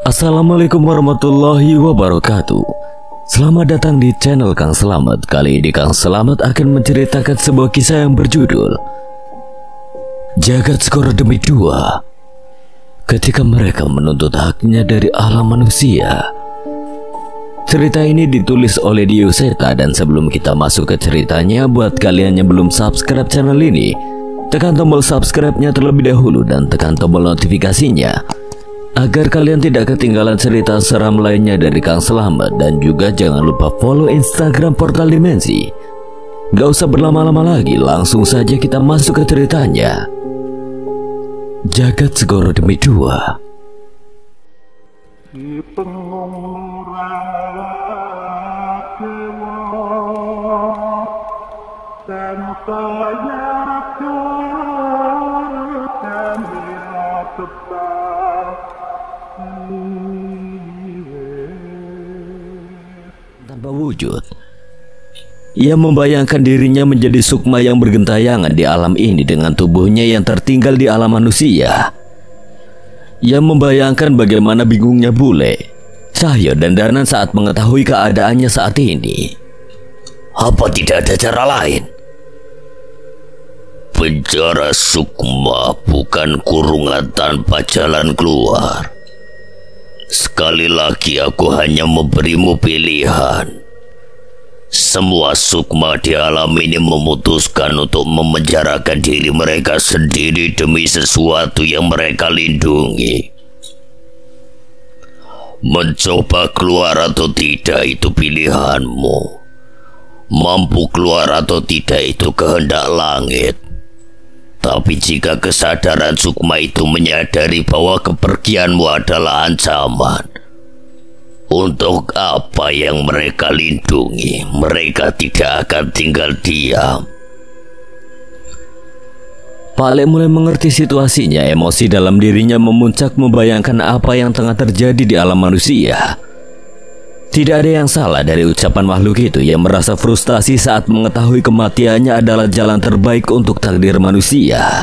Assalamualaikum warahmatullahi wabarakatuh. Selamat datang di channel Kang Selamat. Kali ini Kang Selamat akan menceritakan sebuah kisah yang berjudul Jagat Skoro Demi Dua. Ketika mereka menuntut haknya dari alam manusia. Cerita ini ditulis oleh Dio Seta, dan sebelum kita masuk ke ceritanya, buat kalian yang belum subscribe channel ini, tekan tombol subscribe-nya terlebih dahulu dan tekan tombol notifikasinya agar kalian tidak ketinggalan cerita seram lainnya dari Kang Selamat. Dan juga jangan lupa follow Instagram Portal Dimensi. Gak usah berlama-lama lagi, langsung saja kita masuk ke ceritanya. Jagat Skoro Demi Dua. Tanpa wujud, ia membayangkan dirinya menjadi sukma yang bergentayangan di alam ini dengan tubuhnya yang tertinggal di alam manusia. Ia membayangkan bagaimana bingungnya bule, Cahyo, dan Danan saat mengetahui keadaannya saat ini. Apa tidak ada cara lain? Penjara sukma bukan kurungan tanpa jalan keluar. Sekali lagi aku hanya memberimu pilihan. Semua sukma di alam ini memutuskan untuk memenjarakan diri mereka sendiri demi sesuatu yang mereka lindungi. Mencoba keluar atau tidak itu pilihanmu. Mampu keluar atau tidak itu kehendak langit. Tapi jika kesadaran sukma itu menyadari bahwa kepergianmu adalah ancaman, untuk apa yang mereka lindungi? Mereka tidak akan tinggal diam. Pale mulai mengerti situasinya. Emosi dalam dirinya memuncak membayangkan apa yang tengah terjadi di alam manusia. Tidak ada yang salah dari ucapan makhluk itu yang merasa frustasi saat mengetahui kematiannya adalah jalan terbaik untuk takdir manusia.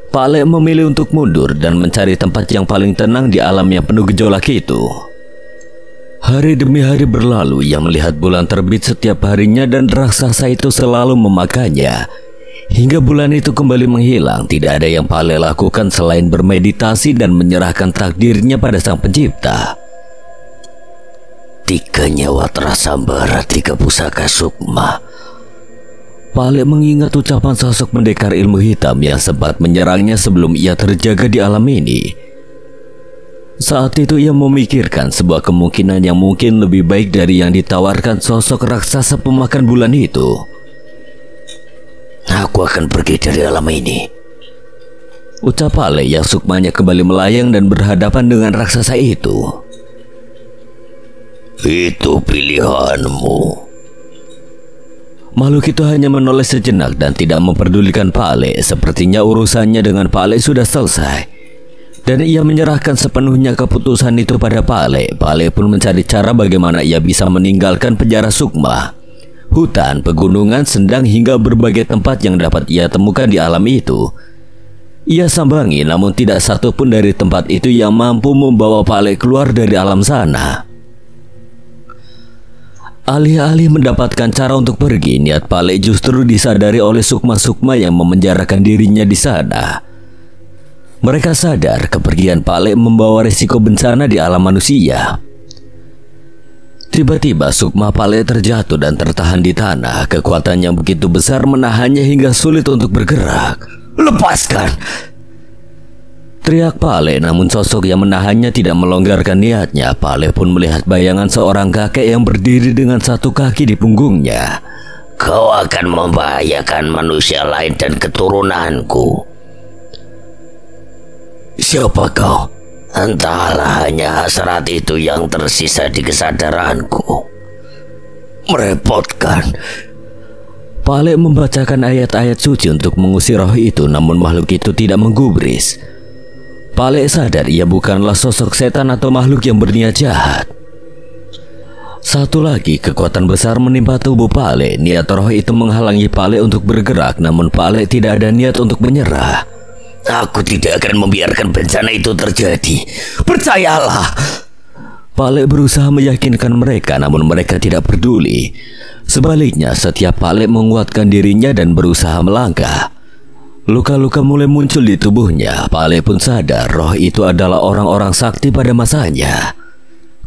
Pale memilih untuk mundur dan mencari tempat yang paling tenang di alam yang penuh gejolak itu. Hari demi hari berlalu, ia melihat bulan terbit setiap harinya dan raksasa itu selalu memakannya. Hingga bulan itu kembali menghilang, tidak ada yang Pale lakukan selain bermeditasi dan menyerahkan takdirnya pada Sang Pencipta. 3 nyawa terasa bara, 3 pusaka sukma. Pale mengingat ucapan sosok pendekar ilmu hitam yang sempat menyerangnya sebelum ia terjaga di alam ini. Saat itu ia memikirkan sebuah kemungkinan yang mungkin lebih baik dari yang ditawarkan sosok raksasa pemakan bulan itu. Aku akan pergi dari alam ini, ucap Pale yang sukmanya kembali melayang dan berhadapan dengan raksasa itu. Itu pilihanmu. Makhluk itu hanya menoleh sejenak dan tidak memperdulikan Pale. Sepertinya urusannya dengan Pale sudah selesai, dan ia menyerahkan sepenuhnya keputusan itu pada Pale. Pale pun mencari cara bagaimana ia bisa meninggalkan penjara sukma, hutan, pegunungan, sendang, hingga berbagai tempat yang dapat ia temukan di alam itu. Ia sambangi, namun tidak satu pun dari tempat itu yang mampu membawa Pale keluar dari alam sana. Alih-alih mendapatkan cara untuk pergi, niat Pale justru disadari oleh sukma-sukma yang memenjarakan dirinya di sana. Mereka sadar kepergian Pale membawa risiko bencana di alam manusia. Tiba-tiba sukma Pale terjatuh dan tertahan di tanah. Kekuatan yang begitu besar menahannya hingga sulit untuk bergerak. Lepaskan! Teriak Pale, namun sosok yang menahannya tidak melonggarkan niatnya. Pale pun melihat bayangan seorang kakek yang berdiri dengan satu kaki di punggungnya. Kau akan membahayakan manusia lain dan keturunanku. Siapa kau? Entahlah, hanya hasrat itu yang tersisa di kesadaranku. Merepotkan. Pale membacakan ayat-ayat suci untuk mengusir roh itu, namun makhluk itu tidak menggubris. Pale sadar ia bukanlah sosok setan atau makhluk yang berniat jahat. Satu lagi, kekuatan besar menimpa tubuh Pale. Niat roh itu menghalangi Pale untuk bergerak, namun Pale tidak ada niat untuk menyerah. Aku tidak akan membiarkan bencana itu terjadi. Percayalah. Pak Lek berusaha meyakinkan mereka, namun mereka tidak peduli. Sebaliknya, setiap Pak Lek menguatkan dirinya dan berusaha melangkah. Luka-luka mulai muncul di tubuhnya. Pak Lek pun sadar roh itu adalah orang-orang sakti pada masanya.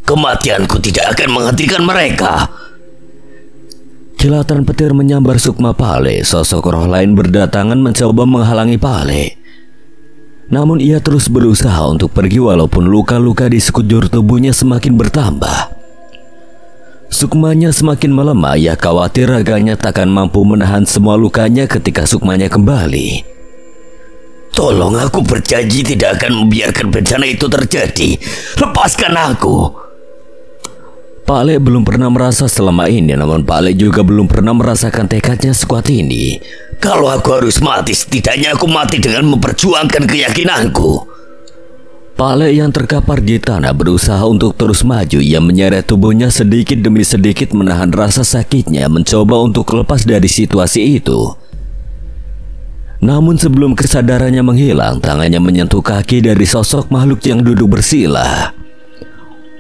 Kematianku tidak akan menghentikan mereka. Kilatan petir menyambar sukma Pak Lek. Sosok roh lain berdatangan mencoba menghalangi Pak Lek. Namun ia terus berusaha untuk pergi walaupun luka-luka di sekujur tubuhnya semakin bertambah. Sukmanya semakin melemah. Ia khawatir raganya takkan mampu menahan semua lukanya ketika sukmanya kembali. Tolong, aku berjanji tidak akan membiarkan bencana itu terjadi. Lepaskan aku. Pak Lek belum pernah merasa selama ini, namun Pak Lek juga belum pernah merasakan tekadnya sekuat ini. Kalau aku harus mati, setidaknya aku mati dengan memperjuangkan keyakinanku. Pak Lek yang terkapar di tanah berusaha untuk terus maju. Ia menyeret tubuhnya sedikit demi sedikit menahan rasa sakitnya, mencoba untuk lepas dari situasi itu. Namun sebelum kesadarannya menghilang, tangannya menyentuh kaki dari sosok makhluk yang duduk bersila.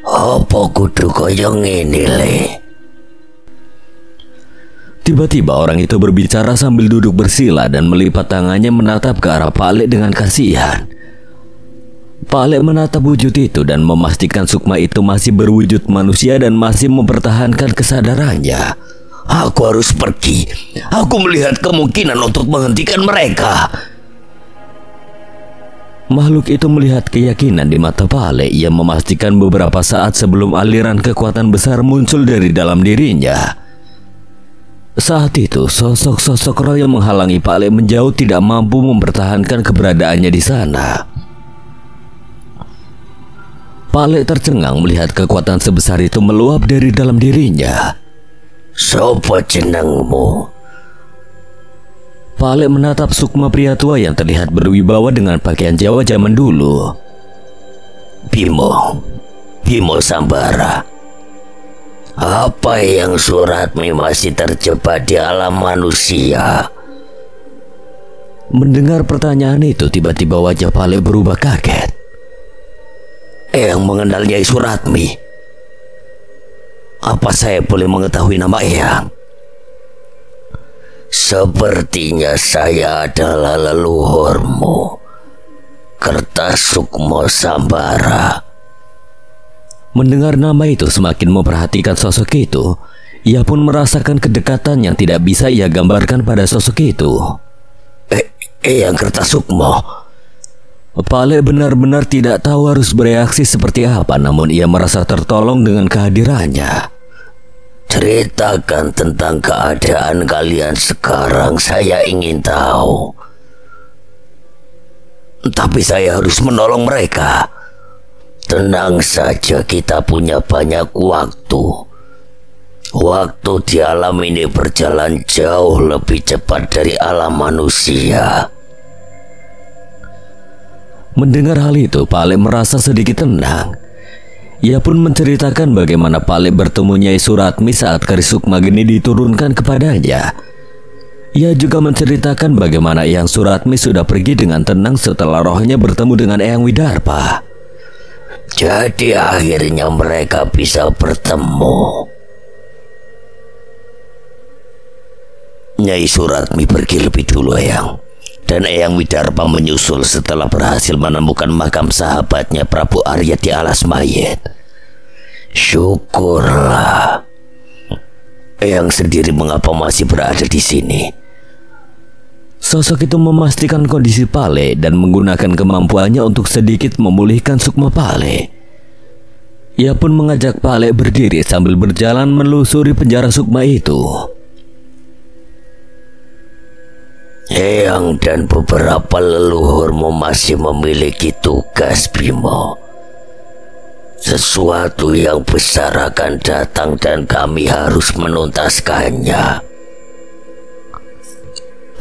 Apa kudu koyong ini, Le? Tiba-tiba orang itu berbicara sambil duduk bersila dan melipat tangannya menatap ke arah Pak Lek dengan kasihan. Pak Lek menatap wujud itu dan memastikan sukma itu masih berwujud manusia dan masih mempertahankan kesadarannya. Aku harus pergi. Aku melihat kemungkinan untuk menghentikan mereka. Makhluk itu melihat keyakinan di mata Pak Lek. Ia memastikan beberapa saat sebelum aliran kekuatan besar muncul dari dalam dirinya. Saat itu, sosok-sosok roh yang menghalangi Pak Lek menjauh tidak mampu mempertahankan keberadaannya di sana. Pak Lek tercengang melihat kekuatan sebesar itu meluap dari dalam dirinya. Sopo jenengmu? Pak Lek menatap sukma pria tua yang terlihat berwibawa dengan pakaian Jawa zaman dulu. Bimo Sambara. Apa yang Suratmi masih terjebak di alam manusia? Mendengar pertanyaan itu, tiba-tiba wajah Pak Lek berubah kaget. Eyang mengenal Nyai Suratmi. Apa saya boleh mengetahui nama Eyang? Sepertinya saya adalah leluhurmu, Kertasukmo Sambara. Mendengar nama itu, semakin memperhatikan sosok itu, ia pun merasakan kedekatan yang tidak bisa ia gambarkan pada sosok itu. Eyang Kertasukmo. Pak Lek benar-benar tidak tahu harus bereaksi seperti apa, namun ia merasa tertolong dengan kehadirannya. Ceritakan tentang keadaan kalian sekarang, saya ingin tahu. Tapi saya harus menolong mereka. Tenang saja, kita punya banyak waktu. Waktu di alam ini berjalan jauh lebih cepat dari alam manusia. Mendengar hal itu, Pak Lek merasa sedikit tenang. Ia pun menceritakan bagaimana Pak Lek bertemu Nyai Suratmi saat keris sukma geni diturunkan kepadanya. Ia juga menceritakan bagaimana Eyang Suratmi sudah pergi dengan tenang setelah rohnya bertemu dengan Eyang Widarpa. Jadi akhirnya mereka bisa bertemu. Nyai Suratmi pergi lebih dulu, Eyang. Dan Eyang Widarpa menyusul setelah berhasil menemukan makam sahabatnya Prabu Arya di alas mayit. Syukurlah. Eyang sendiri mengapa masih berada di sini? Sosok itu memastikan kondisi Pak Lek dan menggunakan kemampuannya untuk sedikit memulihkan sukma Pak Lek. Ia pun mengajak Pak Lek berdiri sambil berjalan menelusuri penjara sukma itu. Eyang dan beberapa leluhurmu masih memiliki tugas, Bimo. Sesuatu yang besar akan datang dan kami harus menuntaskannya.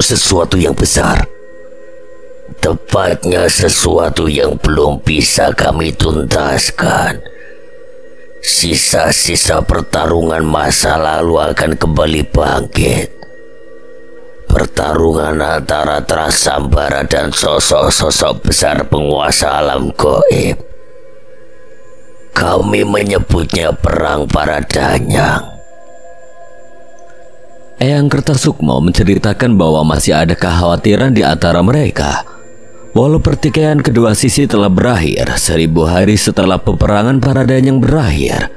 Sesuatu yang besar? Tepatnya sesuatu yang belum bisa kami tuntaskan. Sisa-sisa pertarungan masa lalu akan kembali bangkit. pertarungan antara Trasambara dan sosok-sosok besar penguasa alam gaib. Kami menyebutnya Perang Para Danyang. Eyang Kertasukma menceritakan bahwa masih ada kekhawatiran di antara mereka. Walau pertikaian kedua sisi telah berakhir, 1000 hari setelah peperangan Para Danyang berakhir,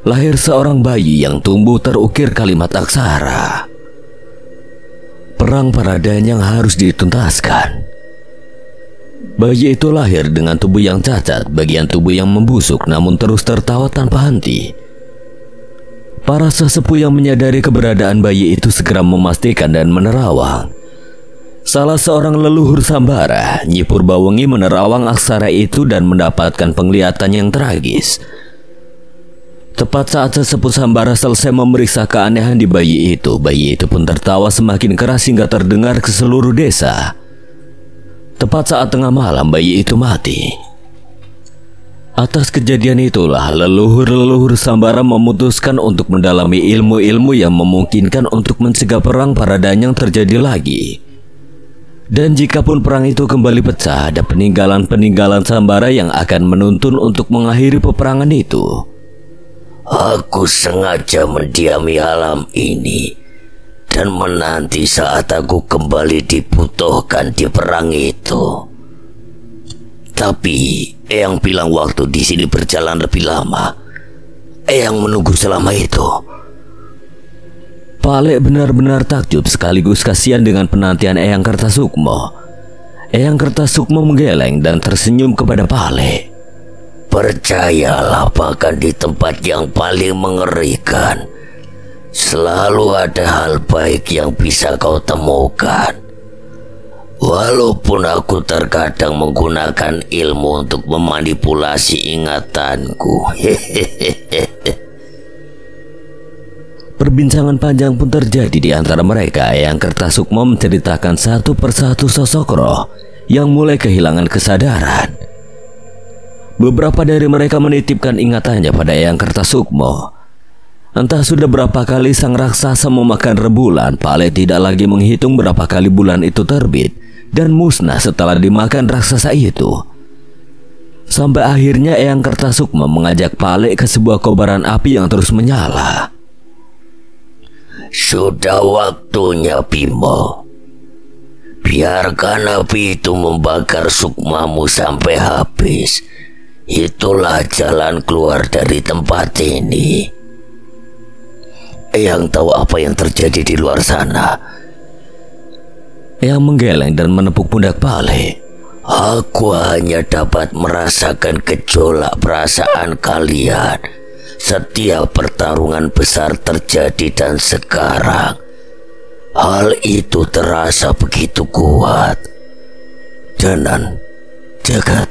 lahir seorang bayi yang tumbuh terukir kalimat aksara. Perang Para Danyang harus dituntaskan. Bayi itu lahir dengan tubuh yang cacat, bagian tubuh yang membusuk namun terus tertawa tanpa henti. Para sesepuh yang menyadari keberadaan bayi itu segera memastikan dan menerawang. Salah seorang leluhur Sambara, Nyi Purbawengi, menerawang aksara itu dan mendapatkan penglihatan yang tragis. Tepat saat sesepuh Sambara selesai memeriksa keanehan di bayi itu pun tertawa semakin keras hingga terdengar ke seluruh desa. Tepat saat tengah malam bayi itu mati. Atas kejadian itulah leluhur-leluhur Sambara memutuskan untuk mendalami ilmu-ilmu yang memungkinkan untuk mencegah perang Para Danyang terjadi lagi. Dan jikapun perang itu kembali pecah, ada peninggalan-peninggalan Sambara yang akan menuntun untuk mengakhiri peperangan itu. Aku sengaja mendiami alam ini dan menanti saat aku kembali dibutuhkan di perang itu. Tapi Eyang bilang waktu di sini berjalan lebih lama. Eyang menunggu selama itu. Pak Lek benar-benar takjub sekaligus kasihan dengan penantian Eyang Kertasukma. Eyang Kertasukma menggeleng dan tersenyum kepada Pak Lek. Percayalah, bahkan di tempat yang paling mengerikan, selalu ada hal baik yang bisa kau temukan. Walaupun aku terkadang menggunakan ilmu untuk memanipulasi ingatanku. Perbincangan panjang pun terjadi di antara mereka. Eyang Kertasukma menceritakan satu persatu sosok roh yang mulai kehilangan kesadaran. Beberapa dari mereka menitipkan ingatannya pada Eyang Kertasukma. Entah sudah berapa kali sang raksasa memakan rembulan, Pak Lek tidak lagi menghitung berapa kali bulan itu terbit dan musnah setelah dimakan raksasa itu. Sampai akhirnya Eyang Kertasukma mengajak Pak Lek ke sebuah kobaran api yang terus menyala. Sudah waktunya, Bimo. Biarkan api itu membakar sukmamu sampai habis. Itulah jalan keluar dari tempat ini. Eyang tahu apa yang terjadi di luar sana. Eyang menggeleng dan menepuk pundak Pak Lek. Aku hanya dapat merasakan gejolak perasaan kalian setiap pertarungan besar terjadi, dan sekarang hal itu terasa begitu kuat. Janan, Jagat.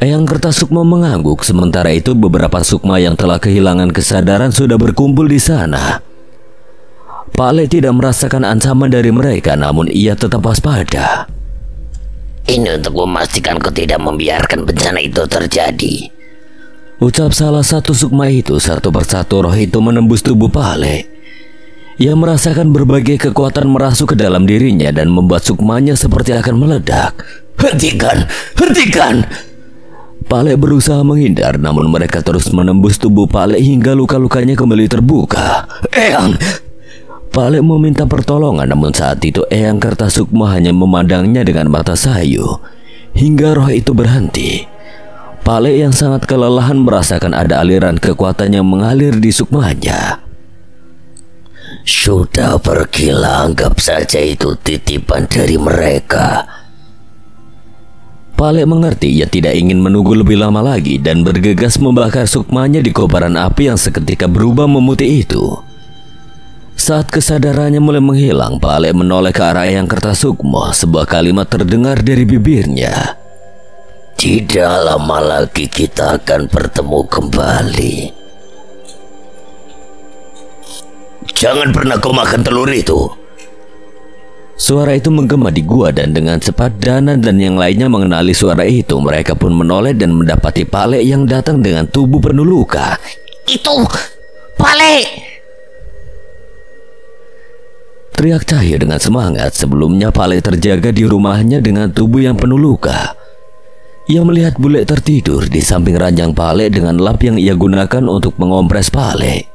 Eyang Kertasukma mengangguk. Sementara itu beberapa sukma yang telah kehilangan kesadaran sudah berkumpul di sana. Pak Lek tidak merasakan ancaman dari mereka, namun ia tetap waspada. Ini untuk memastikan kau tidak membiarkan bencana itu terjadi, ucap salah satu sukma itu. Satu persatu roh itu menembus tubuh Pak Lek. Ia merasakan berbagai kekuatan merasuk ke dalam dirinya dan membuat sukmanya seperti akan meledak. Hentikan, hentikan! Pak Lek berusaha menghindar, namun mereka terus menembus tubuh Pak Lek hingga luka-lukanya kembali terbuka. Eyang! Pak Lek meminta pertolongan, namun saat itu Eyang Kertasukma hanya memandangnya dengan mata sayu hingga roh itu berhenti. Pak Lek yang sangat kelelahan merasakan ada aliran kekuatan yang mengalir di sukmanya. Sudah pergilah, anggap saja itu titipan dari mereka. Pak Lek mengerti. Ia tidak ingin menunggu lebih lama lagi dan bergegas membakar sukmanya di kobaran api yang seketika berubah memutih itu. Saat kesadarannya mulai menghilang, Pak Lek menoleh ke arah Eyang Kertasukma. Sebuah kalimat terdengar dari bibirnya. Tidak lama lagi kita akan bertemu kembali. Jangan pernah kau makan telur itu. Suara itu menggema di gua, dan dengan cepat Dana dan yang lainnya mengenali suara itu. Mereka pun menoleh dan mendapati Pak Lek yang datang dengan tubuh penuh luka. Itu Pak Lek! teriak Cahyo dengan semangat. Sebelumnya Pale terjaga di rumahnya dengan tubuh yang penuh luka. Ia melihat bule tertidur di samping ranjang Pale dengan lap yang ia gunakan untuk mengompres Pale.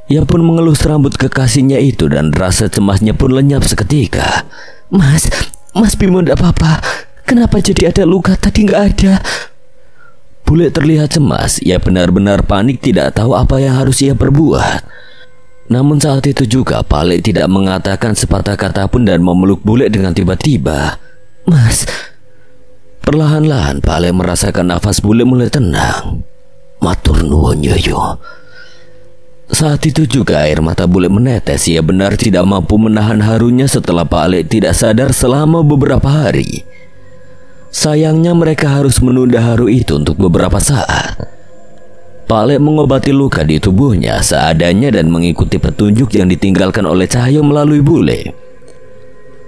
Ia pun mengelus rambut kekasihnya itu dan rasa cemasnya pun lenyap seketika. Mas Bimo tidak apa-apa. Kenapa jadi ada luka? Tadi nggak ada. Bule terlihat cemas. Ia benar-benar panik, tidak tahu apa yang harus ia perbuat. Namun saat itu juga Pale tidak mengatakan sepatah kata pun dan memeluk bule dengan tiba-tiba. Mas. Perlahan-lahan Pale merasakan nafas bule mulai tenang. Matur nuwun Yoyo. Saat itu juga air mata bule menetes. Ia benar tidak mampu menahan harunya setelah Pale tidak sadar selama beberapa hari. Sayangnya mereka harus menunda haru itu untuk beberapa saat. Pale mengobati luka di tubuhnya seadanya dan mengikuti petunjuk yang ditinggalkan oleh Cahyo melalui bule.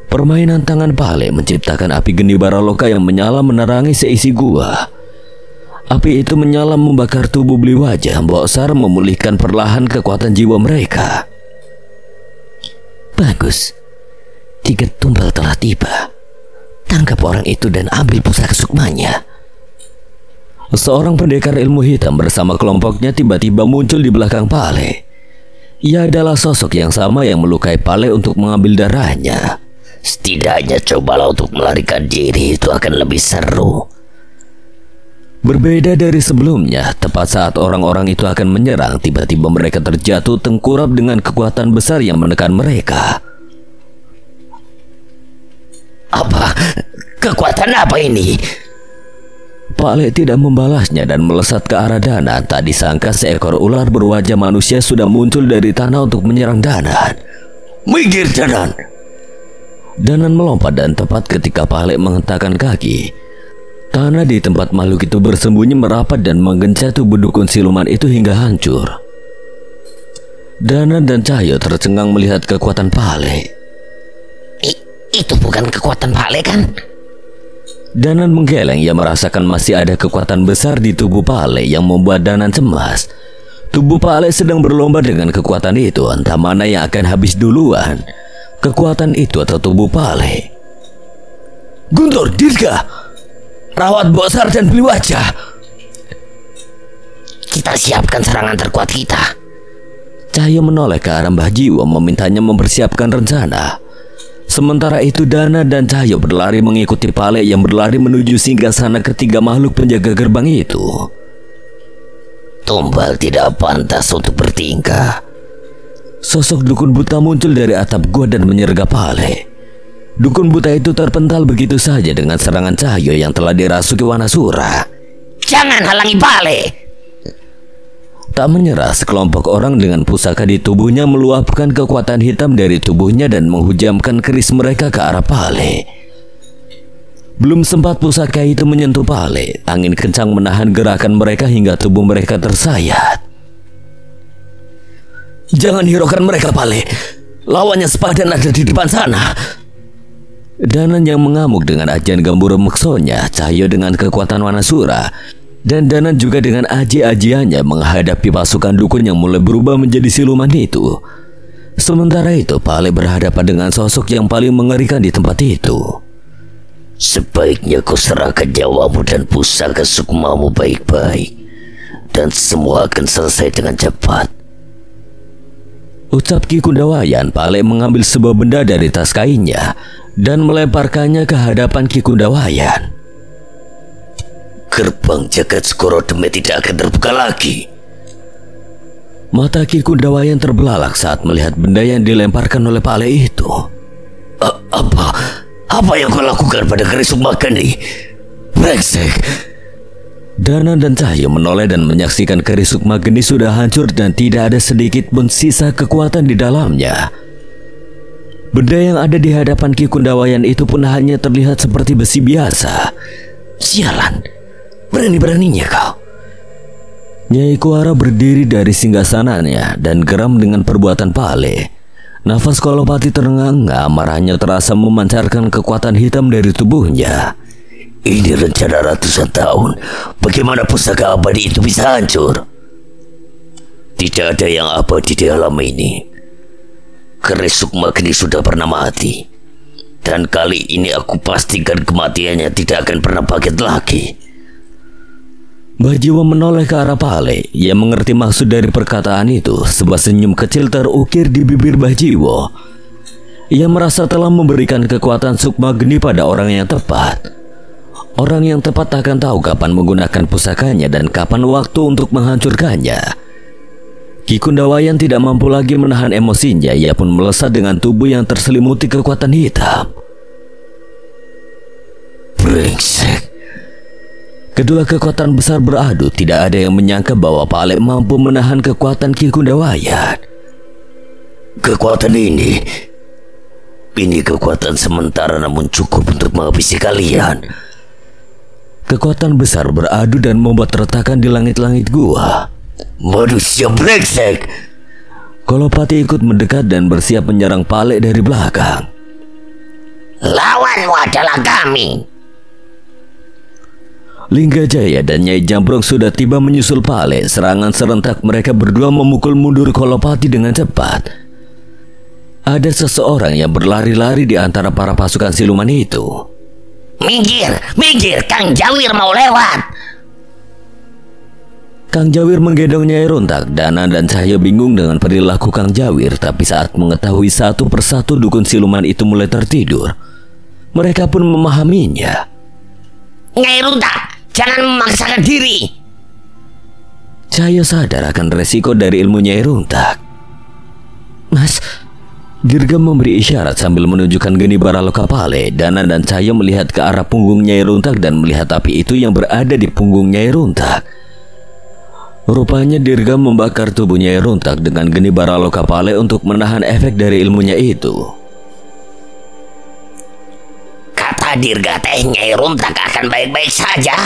Permainan tangan Pale menciptakan api geni baraloka yang menyala menerangi seisi gua. Api itu menyala membakar tubuh beli wajah. Mbok Sar memulihkan perlahan kekuatan jiwa mereka. Bagus. 3 tumbal telah tiba. Tangkap orang itu dan ambil pusaka sukmanya. Seorang pendekar ilmu hitam bersama kelompoknya tiba-tiba muncul di belakang Pale. Ia adalah sosok yang sama yang melukai Pale untuk mengambil darahnya. Setidaknya cobalah untuk melarikan diri, itu akan lebih seru. Berbeda dari sebelumnya, tepat saat orang-orang itu akan menyerang, tiba-tiba mereka terjatuh tengkurap dengan kekuatan besar yang menekan mereka. Apa? Kekuatan apa ini? Pale tidak membalasnya dan melesat ke arah Danan. Tak disangka seekor ular berwajah manusia sudah muncul dari tanah untuk menyerang Danan. Minggir Danan! Danan melompat dan tepat ketika Pale menghentakkan kaki, tanah di tempat makhluk itu bersembunyi merapat dan menggencet tubuh dukun siluman itu hingga hancur. Danan dan Cahyo tercengang melihat kekuatan Pale. Itu bukan kekuatan Pale kan? Danan menggeleng. Ia merasakan masih ada kekuatan besar di tubuh Pale yang membuat Danan cemas. Tubuh Pale sedang berlomba dengan kekuatan itu. Entah mana yang akan habis duluan, kekuatan itu atau tubuh Pale. Guntur, Dirga, rawat Mbok Sar dan beli wajah. Kita siapkan serangan terkuat kita. Cahyo menoleh ke arah Mbah Jiwo memintanya mempersiapkan rencana. Sementara itu Dana dan Cahyo berlari mengikuti Pale yang berlari menuju singgasana ketiga makhluk penjaga gerbang itu. Tumbal tidak pantas untuk bertingkah. Sosok dukun buta muncul dari atap gua dan menyergap Pale. Dukun buta itu terpental begitu saja dengan serangan Cahyo yang telah dirasuki Wanasura. Jangan halangi Pale! Tak menyerah, sekelompok orang dengan pusaka di tubuhnya meluapkan kekuatan hitam dari tubuhnya dan menghujamkan keris mereka ke arah Pale. Belum sempat pusaka itu menyentuh Pale, angin kencang menahan gerakan mereka hingga tubuh mereka tersayat. Jangan hiraukan mereka, Pale. Lawannya sepadan ada di depan sana. Danan yang mengamuk dengan ajian Gambura Meksonya, Cahyo dengan kekuatan Wanasura, dan Danan juga dengan aji-ajiannya menghadapi pasukan dukun yang mulai berubah menjadi siluman itu. Sementara itu Pale berhadapan dengan sosok yang paling mengerikan di tempat itu. Sebaiknya kau serahkan nyawamu dan pusaka sukmamu baik-baik, dan semua akan selesai dengan cepat. Ucap Ki Kundawayan. Pale mengambil sebuah benda dari tas kainnya dan melemparkannya ke hadapan Ki Kundawayan. Gerbang jagat Segoro Demit tidak akan terbuka lagi. Mata Ki Kundawayan terbelalak saat melihat benda yang dilemparkan oleh Pale itu. Apa yang kau lakukan pada keris Sukmageni? Brengsek! Danan dan Cahyo menoleh dan menyaksikan keris Sukmageni sudah hancur dan tidak ada sedikit pun sisa kekuatan di dalamnya. Benda yang ada di hadapan Ki Kundawayan itu pun hanya terlihat seperti besi biasa. Sialan! Berani-beraninya kau. Nyai Kuara berdiri dari singgasananya dan geram dengan perbuatan Pale. Nafas Kolopati terengah-engah, amarahnya terasa memancarkan kekuatan hitam dari tubuhnya. Ini rencana ratusan tahun. Bagaimana pusaka abadi itu bisa hancur? Tidak ada yang abadi di alam ini. keris Sukmageni sudah pernah mati. Dan kali ini aku pastikan kematiannya tidak akan pernah bangkit lagi. Mbah Jiwo menoleh ke arah Pale. Ia mengerti maksud dari perkataan itu. Sebuah senyum kecil terukir di bibir Mbah Jiwo. Ia merasa telah memberikan kekuatan Sukmageni pada orang yang tepat. Orang yang tepat akan tahu kapan menggunakan pusakanya dan kapan waktu untuk menghancurkannya. Ki Kundawayan tidak mampu lagi menahan emosinya. Ia pun melesat dengan tubuh yang terselimuti kekuatan hitam. Brengsek. Kedua kekuatan besar beradu. Tidak ada yang menyangka bahwa Pale mampu menahan kekuatan Ki Kundawayan. Kekuatan ini kekuatan sementara namun cukup untuk menghabisi kalian. Kekuatan besar beradu dan membuat retakan di langit-langit gua. Manusia brengsek. Kolopati ikut mendekat dan bersiap menyerang Pale dari belakang. Lawanmu adalah kami. Linggajaya dan Nyai Jambrong sudah tiba menyusul Pale. Serangan serentak mereka berdua memukul mundur Kolopati dengan cepat. Ada seseorang yang berlari-lari di antara para pasukan siluman itu. Minggir, Kang Jawir mau lewat. Kang Jawir menggendong Nyai Runtak. Dana dan Cahyo bingung dengan perilaku Kang Jawir. Tapi saat mengetahui satu persatu dukun siluman itu mulai tertidur, mereka pun memahaminya. Nyai Runtak, jangan memaksakan diri. Cahyo sadar akan resiko dari ilmu Nyai Runtak. Mas, Dirgam memberi isyarat sambil menunjukkan geni Baraloka Pale. Dana dan Cahyo melihat ke arah punggung Nyai Runtak dan melihat api itu yang berada di punggung Nyai Runtak. Rupanya Dirgam membakar tubuh Nyai Runtak dengan geni Baraloka Pale untuk menahan efek dari ilmunya itu. Kata Dirga teh Nyai Runtak akan baik-baik saja.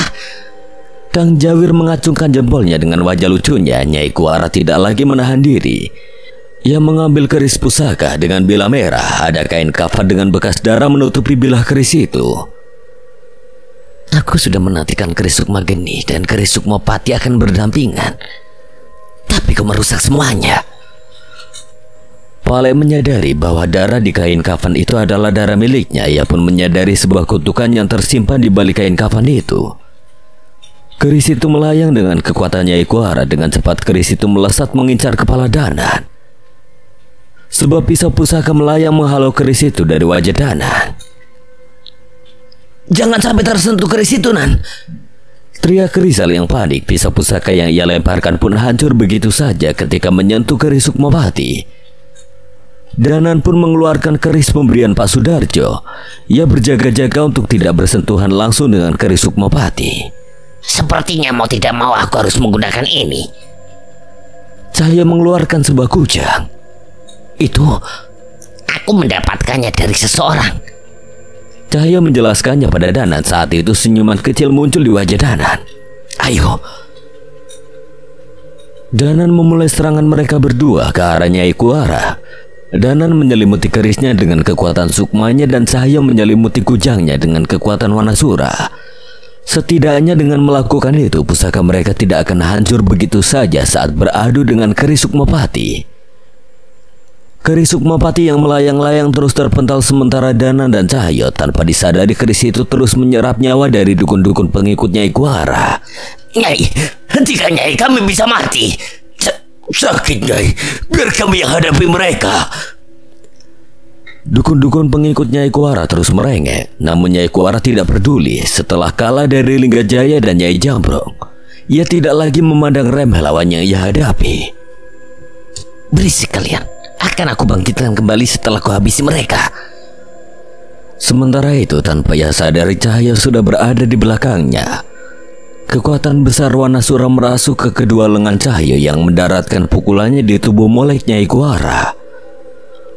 Kang Jawir mengacungkan jempolnya dengan wajah lucunya. Nyai Kuara tidak lagi menahan diri. Ia mengambil keris pusaka dengan bilah merah. Ada kain kafan dengan bekas darah menutupi bilah keris itu. Aku sudah menantikan keris Sukmageni dan keris Sukmapati akan berdampingan. Tapi kau merusak semuanya. Pale menyadari bahwa darah di kain kafan itu adalah darah miliknya. Ia pun menyadari sebuah kutukan yang tersimpan di balik kain kafan itu. Keris itu melayang dengan kekuatan Nyai Kuara. Dengan cepat keris itu melesat mengincar kepala Danan. Sebuah pisau pusaka melayang menghalau keris itu dari wajah Danan. Jangan sampai tersentuh keris itu, Nan. Teriak Rizal yang panik. Pisau pusaka yang ia lemparkan pun hancur begitu saja ketika menyentuh keris Sukmapati. Danan pun mengeluarkan keris pemberian Pak Sudarjo. Ia berjaga-jaga untuk tidak bersentuhan langsung dengan keris Sukmapati. Sepertinya mau tidak mau aku harus menggunakan ini. Cahyo mengeluarkan sebuah kujang. Itu aku mendapatkannya dari seseorang. Cahyo menjelaskannya pada Danan. Saat itu senyuman kecil muncul di wajah Danan. Ayo. Danan memulai serangan mereka berdua ke arah Nyai Kuara. Danan menyelimuti kerisnya dengan kekuatan sukmanya dan Cahyo menyelimuti kujangnya dengan kekuatan Wanasura. Setidaknya dengan melakukan itu, pusaka mereka tidak akan hancur begitu saja saat beradu dengan keris Sukmapati. Keris Sukmapati yang melayang-layang terus terpental sementara Danan dan Cahyo tanpa disadari keris itu terus menyerap nyawa dari dukun-dukun pengikut Nyai Kuara. Nyai, hentikan Nyai, kami bisa mati. Sakit Nyai, biar kami yang hadapi mereka. Dukun-dukun pengikut Nyai Kuara terus merengek. Namun Nyai Kuara tidak peduli. Setelah kalah dari Linggajaya dan Nyai Jambrong, ia tidak lagi memandang remeh lawan yang ia hadapi. Berisik kalian. Akan aku bangkitkan kembali setelah kuhabisi mereka. Sementara itu, tanpa ia sadari Cahyo sudah berada di belakangnya. Kekuatan besar Wanasura merasuk ke kedua lengan Cahyo yang mendaratkan pukulannya di tubuh molek Nyai Kuara.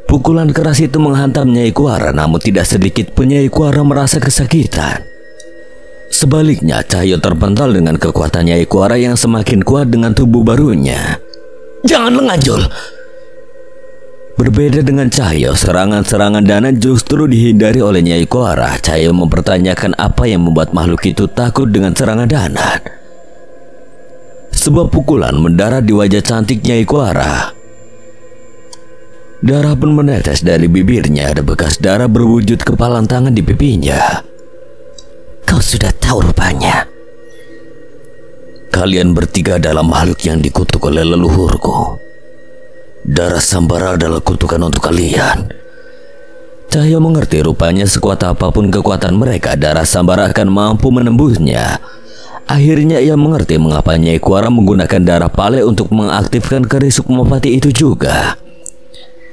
Pukulan keras itu menghantam Nyai Kuara, namun tidak sedikit pun Nyai Kuara merasa kesakitan. Sebaliknya, Cahyo terpental dengan kekuatan Nyai Kuara yang semakin kuat dengan tubuh barunya. Jangan menganjul. Berbeda dengan Cahyo, serangan-serangan Danan justru dihindari oleh Nyai Kuara. Cahyo mempertanyakan apa yang membuat makhluk itu takut dengan serangan Danan. Sebuah pukulan mendarat di wajah cantik Nyai Kuara. Darah pun menetes dari bibirnya, ada bekas darah berwujud kepalan tangan di pipinya. Kau sudah tahu rupanya. Kalian bertiga adalah makhluk yang dikutuk oleh leluhurku. Darah Sambara adalah kutukan untuk kalian. Cahyo mengerti rupanya sekuat apapun kekuatan mereka, darah Sambara akan mampu menembusnya. Akhirnya ia mengerti mengapa Nyai Kuara menggunakan darah Pale untuk mengaktifkan keris Sukmapati itu juga.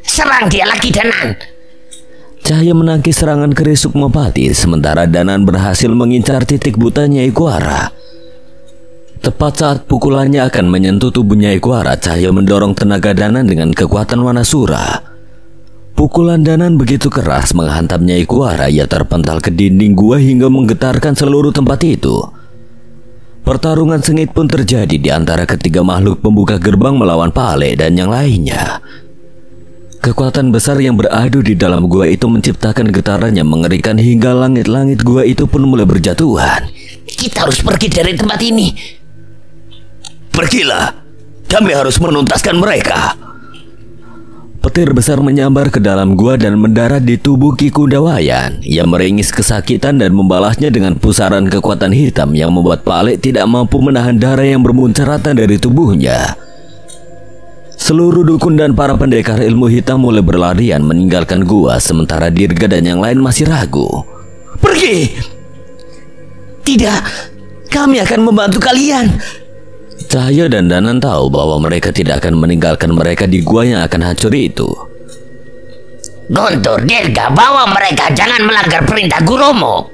Serang dia lagi, Danan. Cahyo menangkis serangan keris Sukmapati, sementara Danan berhasil mengincar titik buta Nyai Kuara. Tepat saat pukulannya akan menyentuh tubuh Nyai Kuara, Cahyo mendorong tenaga Danan dengan kekuatan Wanasura. Pukulan Danan begitu keras menghantam Nyai Kuara, ia terpental ke dinding gua hingga menggetarkan seluruh tempat itu. Pertarungan sengit pun terjadi di antara ketiga makhluk pembuka gerbang melawan Pale dan yang lainnya. Kekuatan besar yang beradu di dalam gua itu menciptakan getaran yang mengerikan hingga langit-langit gua itu pun mulai berjatuhan. Kita harus pergi dari tempat ini. Pergilah, kami harus menuntaskan mereka. Petir besar menyambar ke dalam gua dan mendarat di tubuh Ki Kundawayan. Ia meringis kesakitan dan membalasnya dengan pusaran kekuatan hitam yang membuat Pale tidak mampu menahan darah yang bermuncaratan dari tubuhnya. Seluruh dukun dan para pendekar ilmu hitam mulai berlarian meninggalkan gua, sementara Dirga dan yang lain masih ragu. Pergi! Tidak, kami akan membantu kalian. Cahyo dan Danan tahu bahwa mereka tidak akan meninggalkan mereka di gua yang akan hancur itu. Guntur, Dirga, bawa mereka, jangan melanggar perintah Guromo.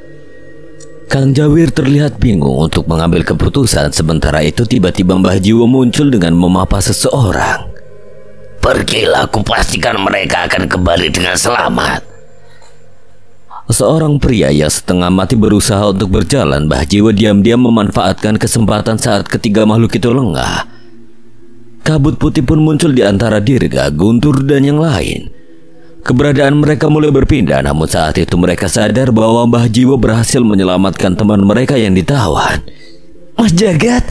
Kang Jawir terlihat bingung untuk mengambil keputusan, sementara itu tiba-tiba Mbah Jiwo muncul dengan memapa seseorang. Pergilah, aku pastikan mereka akan kembali dengan selamat. Seorang pria yang setengah mati berusaha untuk berjalan. Mbah Jiwo diam-diam memanfaatkan kesempatan saat ketiga makhluk itu lengah. Kabut putih pun muncul di antara Dirga, Guntur, dan yang lain. Keberadaan mereka mulai berpindah, namun saat itu mereka sadar bahwa Mbah Jiwo berhasil menyelamatkan teman mereka yang ditawan. Mas Jagat.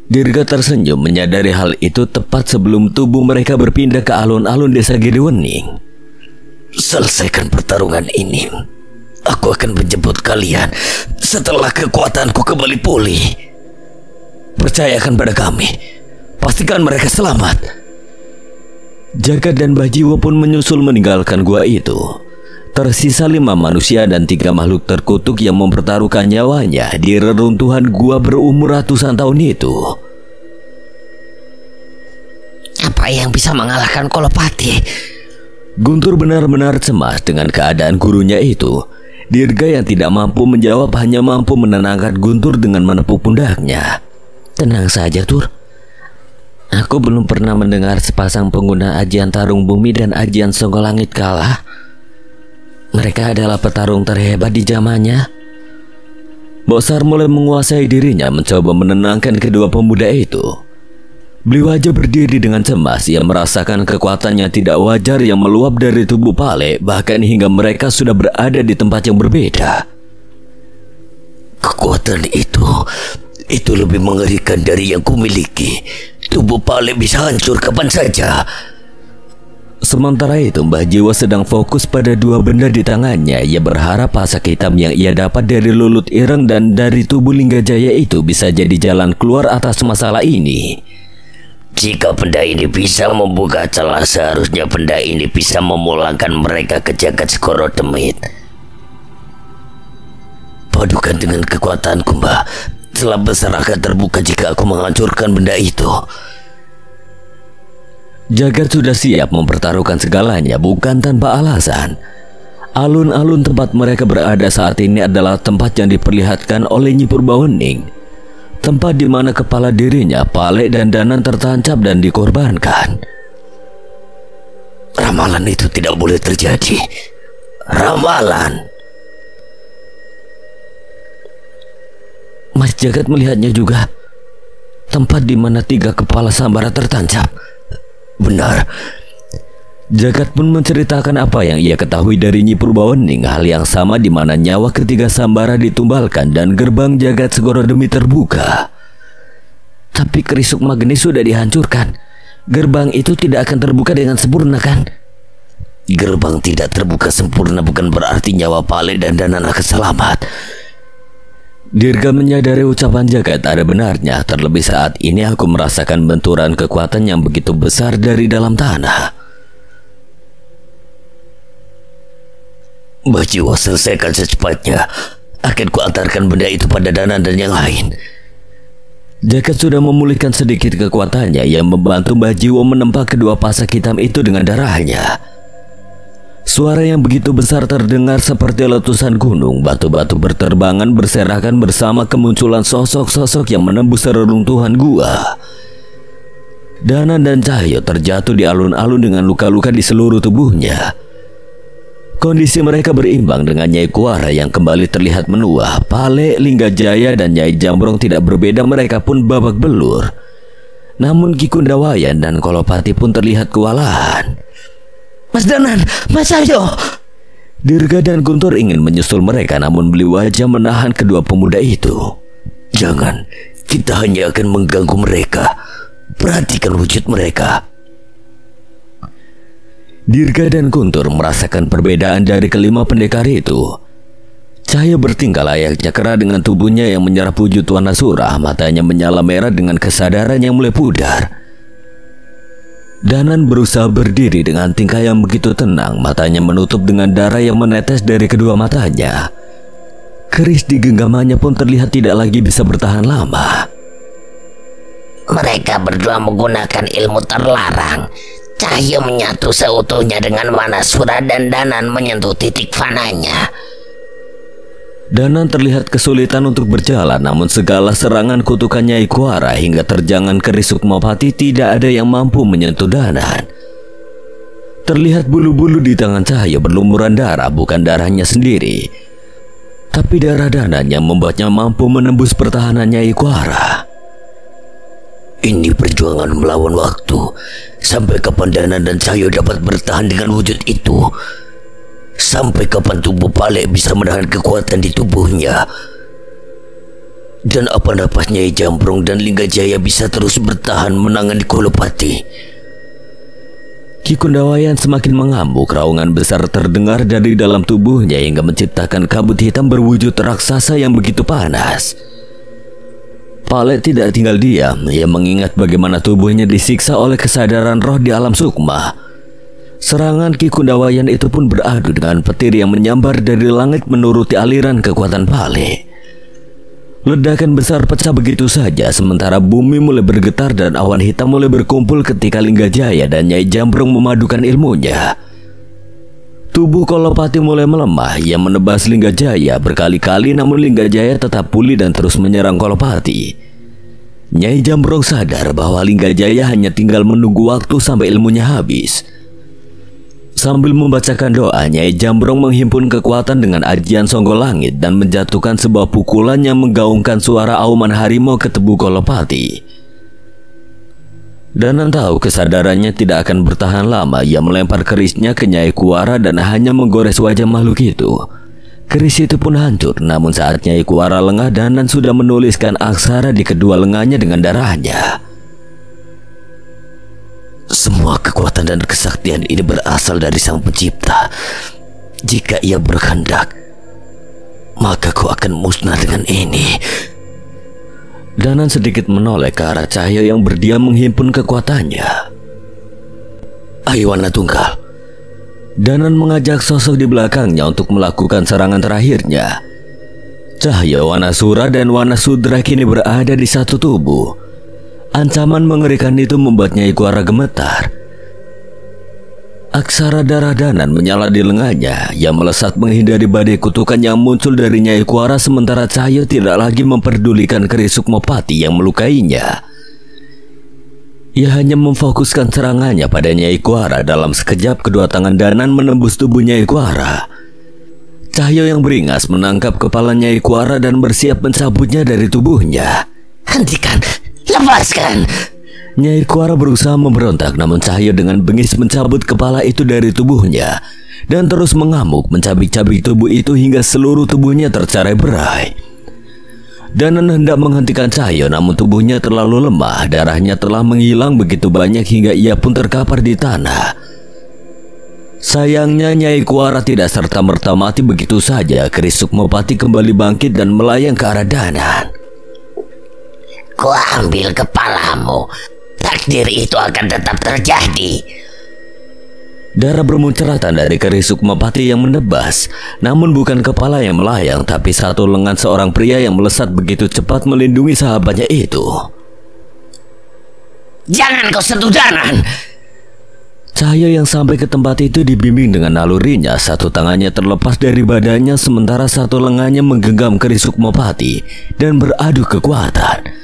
Dirga tersenyum menyadari hal itu tepat sebelum tubuh mereka berpindah ke alun-alun desa Giriwening. Selesaikan pertarungan ini. Aku akan menjemput kalian setelah kekuatanku kembali pulih. Percayakan pada kami. Pastikan mereka selamat. Jagat dan Mbah Jiwo pun menyusul meninggalkan gua itu. Tersisa 5 manusia dan 3 makhluk terkutuk yang mempertaruhkan nyawanya di reruntuhan gua berumur ratusan tahun itu. Apa yang bisa mengalahkan Kolopati? Guntur benar-benar cemas dengan keadaan gurunya itu. Dirga yang tidak mampu menjawab hanya mampu menenangkan Guntur dengan menepuk pundaknya. Tenang saja, Tur. Aku belum pernah mendengar sepasang pengguna ajian Tarung Bumi dan ajian Songo Langit kalah. Mereka adalah petarung terhebat di zamannya. Bosar mulai menguasai dirinya mencoba menenangkan kedua pemuda itu. Beliau aja berdiri dengan cemas. Ia merasakan kekuatan yang tidak wajar yang meluap dari tubuh Pale, bahkan hingga mereka sudah berada di tempat yang berbeda. Kekuatan itu lebih mengerikan dari yang kumiliki. Tubuh Pale bisa hancur kapan saja. Sementara itu Mbah Jiwo sedang fokus pada 2 benda di tangannya. Ia berharap pasak hitam yang ia dapat dari Lulut Ireng dan dari tubuh Linggajaya itu bisa jadi jalan keluar atas masalah ini. Jika benda ini bisa membuka celah, seharusnya benda ini bisa memulangkan mereka ke jagat Segoro Demit. Padukan dengan kekuatanku, Mbah, celah besar akan terbuka jika aku menghancurkan benda itu. Jagat sudah siap mempertaruhkan segalanya, bukan tanpa alasan. Alun-alun tempat mereka berada saat ini adalah tempat yang diperlihatkan oleh Nyi Purbawening. Tempat di mana kepala dirinya, Pale dan Danan tertancap dan dikorbankan. Ramalan itu tidak boleh terjadi. Ramalan. Mas Jagat melihatnya juga. Tempat di mana 3 kepala Sambara tertancap. Benar. Jagat pun menceritakan apa yang ia ketahui dari Nyi Purbawening, hal yang sama di mana nyawa ketiga Sambara ditumbalkan dan gerbang jagat Segoro Demit terbuka. Tapi keris Sukma Geni sudah dihancurkan. gerbang itu tidak akan terbuka dengan sempurna kan? Gerbang tidak terbuka sempurna bukan berarti nyawa Pale dan Danan akan selamat. Dirga menyadari ucapan Jagat ada benarnya. Terlebih saat ini aku merasakan benturan kekuatan yang begitu besar dari dalam tanah. Bajiwa, selesaikan secepatnya. Akan kuantarkan benda itu pada Danan dan yang lain. Jagat sudah memulihkan sedikit kekuatannya yang membantu Bajiwa menempa kedua pasak hitam itu dengan darahnya. Suara yang begitu besar terdengar seperti letusan gunung. Batu-batu berterbangan berserakan bersama kemunculan sosok-sosok yang menembus reruntuhan gua. Danan dan Cahyo terjatuh di alun-alun dengan luka-luka di seluruh tubuhnya. Kondisi mereka berimbang dengan Nyai Kuara yang kembali terlihat menua. Pale, Linggajaya dan Nyai Jambrong tidak berbeda, mereka pun babak belur. Namun Ki Kundawayan dan Kolopati pun terlihat kewalahan. Mas Danan, Mas Cahyo. Dirga dan Guntur ingin menyusul mereka, namun Beli Wajah menahan kedua pemuda itu. Jangan, kita hanya akan mengganggu mereka. Perhatikan wujud mereka. Dirga dan Guntur merasakan perbedaan dari kelima pendekar itu. Cahyo bertingkah layaknya kera dengan tubuhnya yang menyerap wujud Wanasura. Matanya menyala merah dengan kesadaran yang mulai pudar. Danan berusaha berdiri dengan tingkah yang begitu tenang. Matanya menutup dengan darah yang menetes dari kedua matanya. Keris di genggamannya pun terlihat tidak lagi bisa bertahan lama. Mereka berdua menggunakan ilmu terlarang. Cahyo menyatu seutuhnya dengan Wanasura dan Danan menyentuh titik fananya. Danan terlihat kesulitan untuk berjalan, namun segala serangan kutukan Nyai Kuara hingga terjangan keris Sukmapati tidak ada yang mampu menyentuh Danan. Terlihat bulu-bulu di tangan Cahyo berlumuran darah, bukan darahnya sendiri, tapi darah Danan yang membuatnya mampu menembus pertahanan Nyai Kuara. Ini perjuangan melawan waktu. Sampai kapan Danan dan Cahyo dapat bertahan dengan wujud itu? Sampai kapan tubuh Pale bisa menahan kekuatan di tubuhnya? Dan apa napas Nyai Jambrong dan Linggajaya bisa terus bertahan menangani Kolopati? Ki Kundawayan semakin mengamuk. Raungan besar terdengar dari dalam tubuhnya hingga menciptakan kabut hitam berwujud raksasa yang begitu panas. Pale tidak tinggal diam. Ia mengingat bagaimana tubuhnya disiksa oleh kesadaran roh di alam sukma. Serangan Ki Kundawayan itu pun beradu dengan petir yang menyambar dari langit menuruti aliran kekuatan Pale. Ledakan besar pecah begitu saja, sementara bumi mulai bergetar dan awan hitam mulai berkumpul ketika Linggajaya dan Nyai Jambrong memadukan ilmunya. Tubuh Kolopati mulai melemah. Ia menebas Linggajaya berkali-kali, namun Linggajaya tetap pulih dan terus menyerang Kolopati. Nyai Jambrong sadar bahwa Linggajaya hanya tinggal menunggu waktu sampai ilmunya habis. Sambil membacakan doa, Nyai Jambrong menghimpun kekuatan dengan ajian Songgol Langit dan menjatuhkan sebuah pukulan yang menggaungkan suara auman harimau ke tubuh Kolopati. Danan tahu kesadarannya tidak akan bertahan lama. Ia melempar kerisnya ke Nyai Kuara dan hanya menggores wajah makhluk itu. Keris itu pun hancur, namun saat Nyai Kuara lengah, Danan sudah menuliskan aksara di kedua lengannya dengan darahnya. Semua kekuatan dan kesaktian ini berasal dari Sang Pencipta. Jika Ia berkehendak, maka ku akan musnah dengan ini. Danan sedikit menoleh ke arah Cahyo yang berdiam menghimpun kekuatannya. Ayo Wana Tunggal. Danan mengajak sosok di belakangnya untuk melakukan serangan terakhirnya. Cahyo, Wanasura dan Wanasudra kini berada di satu tubuh. Ancaman mengerikan itu membuat Nyai Kuara gemetar. Aksara darah Danan menyala di lengannya. Ia melesat menghindari badai kutukan yang muncul dari Nyai Kuara, sementara Cahyo tidak lagi memperdulikan keris Sukmapati yang melukainya. Ia hanya memfokuskan serangannya pada Nyai Kuara. Dalam sekejap kedua tangan Danan menembus tubuh Nyai Kuara. Cahyo yang beringas menangkap kepala Nyai Kuara dan bersiap mencabutnya dari tubuhnya. Hentikan! Lepaskan! Nyai Kuara berusaha memberontak, namun Cahyo dengan bengis mencabut kepala itu dari tubuhnya dan terus mengamuk mencabik-cabik tubuh itu hingga seluruh tubuhnya tercarai berai. Danan hendak menghentikan Cahyo, namun tubuhnya terlalu lemah. Darahnya telah menghilang begitu banyak hingga ia pun terkapar di tanah. Sayangnya Nyai Kuara tidak serta-merta mati begitu saja. Keris Sukmapati kembali bangkit dan melayang ke arah Danan. Ku ambil kepalamu. Takdir itu akan tetap terjadi. Darah bermunceratan dari keris Sukmapati yang menebas. Namun bukan kepala yang melayang, tapi satu lengan seorang pria yang melesat begitu cepat melindungi sahabatnya itu. Jangan kau sentuh Danan. Cahyo yang sampai ke tempat itu dibimbing dengan nalurinya. Satu tangannya terlepas dari badannya, sementara satu lengannya menggenggam keris Sukmapati dan beradu kekuatan.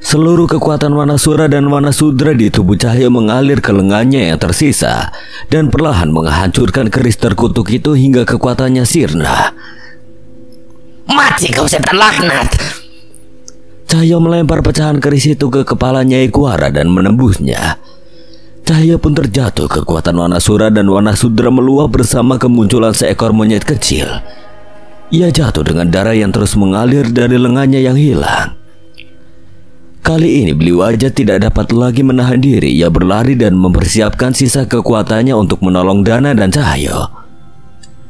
Seluruh kekuatan Wanasura dan Wanasudra di tubuh Cahyo mengalir ke lengannya yang tersisa dan perlahan menghancurkan keris terkutuk itu hingga kekuatannya sirna. Mati kau setan laknat. Cahyo melempar pecahan keris itu ke kepala Nyai Kuara dan menembusnya. Cahyo pun terjatuh. Kekuatan Wanasura dan Wanasudra meluap bersama kemunculan seekor monyet kecil. Ia jatuh dengan darah yang terus mengalir dari lengannya yang hilang. Kali ini Bliwaja tidak dapat lagi menahan diri. Ia berlari dan mempersiapkan sisa kekuatannya untuk menolong Dana dan Cahyo.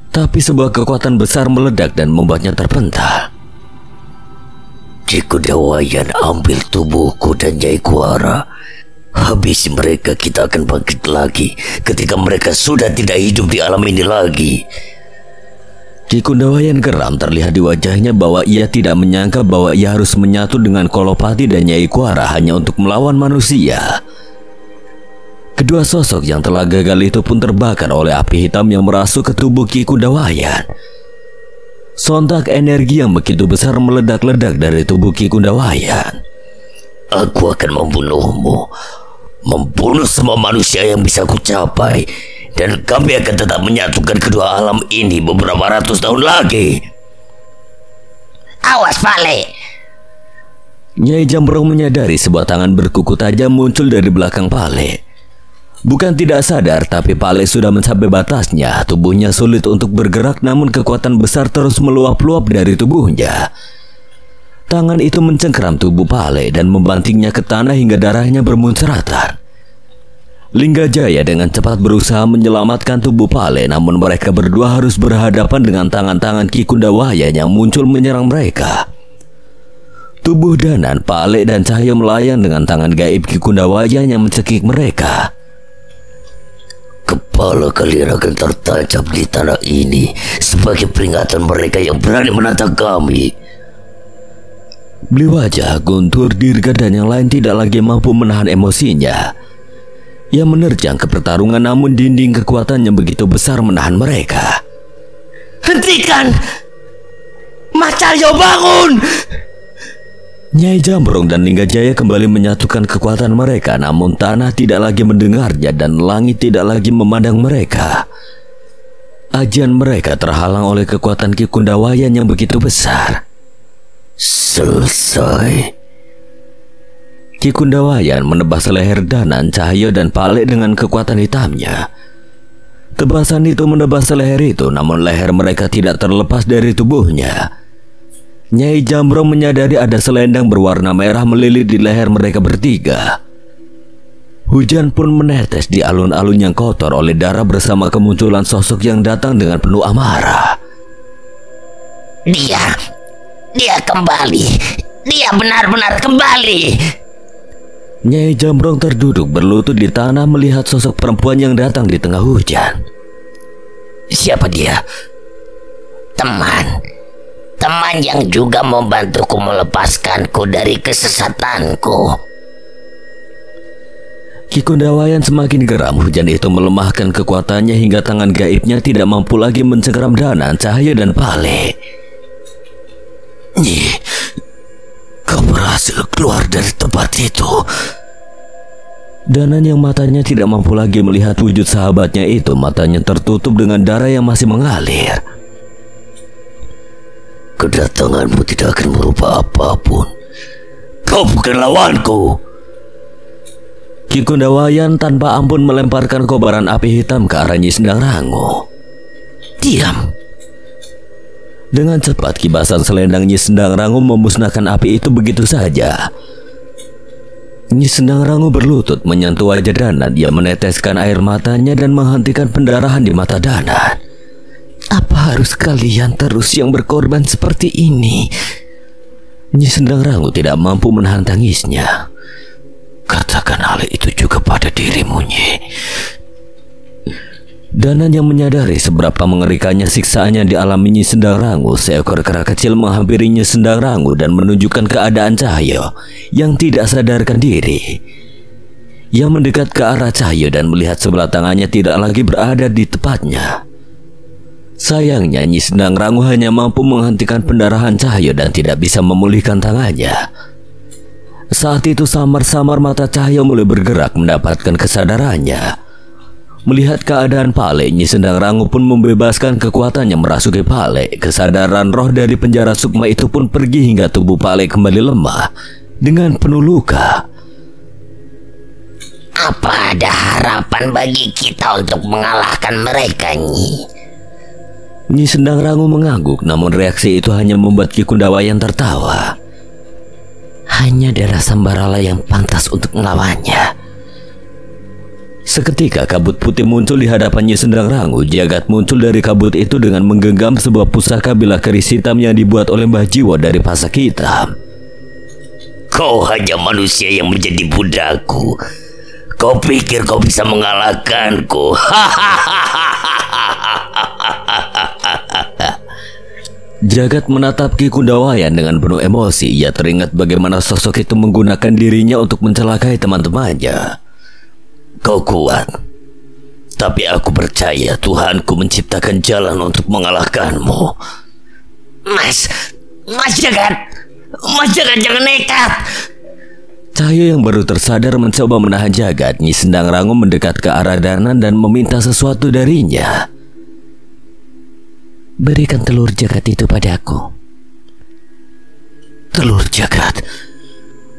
Tapi sebuah kekuatan besar meledak dan membuatnya terpental. Cikudawayan ambil tubuhku dan Nyai Kuara. Habis mereka, kita akan bangkit lagi ketika mereka sudah tidak hidup di alam ini lagi. Ki Kundawayan geram terlihat di wajahnya bahwa ia tidak menyangka bahwa ia harus menyatu dengan Kolopati dan Nyai Kuara hanya untuk melawan manusia. Kedua sosok yang telah gagal itu pun terbakar oleh api hitam yang merasuk ke tubuh Ki Kundawayan. Sontak energi yang begitu besar meledak-ledak dari tubuh Ki Kundawayan. Aku akan membunuhmu, membunuh semua manusia yang bisa kucapai. Dan kami akan tetap menyatukan kedua alam ini beberapa ratus tahun lagi. Awas Pale. Nyai Jambrong menyadari sebuah tangan berkuku tajam muncul dari belakang Pale. Bukan tidak sadar, tapi Pale sudah mencapai batasnya. Tubuhnya sulit untuk bergerak, namun kekuatan besar terus meluap-luap dari tubuhnya. Tangan itu mencengkeram tubuh Pale dan membantingnya ke tanah hingga darahnya bermunceratan. Linggajaya dengan cepat berusaha menyelamatkan tubuh Pale, namun mereka berdua harus berhadapan dengan tangan-tangan Ki Kundawayan yang muncul menyerang mereka. Tubuh Danan, Pale dan Cahyo melayang dengan tangan gaib Ki Kundawayan yang mencekik mereka. Kepala kalian akan tertancap di tanah ini sebagai peringatan mereka yang berani menantang kami. Bliwaja, Guntur, Dirga dan yang lain tidak lagi mampu menahan emosinya. Ia menerjang ke pertarungan, namun dinding kekuatannya begitu besar menahan mereka. Hentikan! Macaryo bangun! Nyai Jambrong dan Linggajaya kembali menyatukan kekuatan mereka, namun tanah tidak lagi mendengarnya dan langit tidak lagi memandang mereka. Ajian mereka terhalang oleh kekuatan Ki Kundawayan yang begitu besar. Selesai. Ki Kundawayan menebas leher Danan, Cahyo dan Pale dengan kekuatan hitamnya. Tebasan itu menebas leher itu, namun leher mereka tidak terlepas dari tubuhnya. Nyai Jambrong menyadari ada selendang berwarna merah melilit di leher mereka bertiga. Hujan pun menetes di alun-alun yang kotor oleh darah bersama kemunculan sosok yang datang dengan penuh amarah. Dia kembali. Dia benar-benar kembali. Nyai Jambrong terduduk berlutut di tanah melihat sosok perempuan yang datang di tengah hujan. Siapa dia? Teman yang juga membantuku melepaskanku dari kesesatanku. Ki Kundawayan semakin geram. Hujan itu melemahkan kekuatannya hingga tangan gaibnya tidak mampu lagi mencengkeram Danan, Cahyo dan Pale. Nyi, kau berhasil keluar dari tempat itu. Danan yang matanya tidak mampu lagi melihat wujud sahabatnya itu, matanya tertutup dengan darah yang masih mengalir. Kedatanganmu tidak akan merubah apapun. Kau bukan lawanku. Ki Kundawayan tanpa ampun melemparkan kobaran api hitam ke arah Nyi Sendang Rango. Diam. Dengan cepat kibasan selendang Nyi Sendang Rangu memusnahkan api itu begitu saja. Nyi Sendang Rangu berlutut menyentuh wajah Danan. Dia meneteskan air matanya dan menghentikan pendarahan di mata Danan. Apa harus kalian terus yang berkorban seperti ini? Nyi Sendang Rangu tidak mampu menahan tangisnya. Katakan hal itu juga pada dirimu, Nyi. Danan yang menyadari seberapa mengerikannya siksaan yang dialami Nyi Sendang Rangu, seekor kera kecil menghampiri Nyi Sendang Rangu dan menunjukkan keadaan Cahyo yang tidak sadarkan diri. Ia mendekat ke arah Cahyo dan melihat sebelah tangannya tidak lagi berada di tepatnya. Sayangnya Nyi Sendang Rangu hanya mampu menghentikan pendarahan Cahyo dan tidak bisa memulihkan tangannya. Saat itu samar-samar mata Cahyo mulai bergerak mendapatkan kesadarannya. Melihat keadaan Pale, Nyi Sendang Rangu pun membebaskan kekuatannya merasuki Pale. Kesadaran roh dari penjara sukma itu pun pergi hingga tubuh Pale kembali lemah dengan penuh luka. Apa ada harapan bagi kita untuk mengalahkan mereka, Nyi? Nyi Sendang Rangu mengangguk, namun reaksi itu hanya membuat Ki Kundawayan tertawa. Hanya darah Sambarala yang pantas untuk melawannya. Seketika kabut putih muncul di hadapan Nyi Sendang Rangu. Jagat muncul dari kabut itu dengan menggenggam sebuah pusaka bila keris hitam yang dibuat oleh Mbah Jiwo dari pasak hitam. Kau hanya manusia yang menjadi budakku. Kau pikir kau bisa mengalahkanku? Jagat menatap Ki Kundawayan dengan penuh emosi. Ia teringat bagaimana sosok itu menggunakan dirinya untuk mencelakai teman-temannya. Kau kuat, tapi aku percaya Tuhanku menciptakan jalan untuk mengalahkanmu. Mas Jagat jangan nekat. Cahyo yang baru tersadar mencoba menahan Jagat. Nyi Sendang Rangu mendekat ke arah Danan dan meminta sesuatu darinya. Berikan telur Jagat itu padaku. Telur Jagat?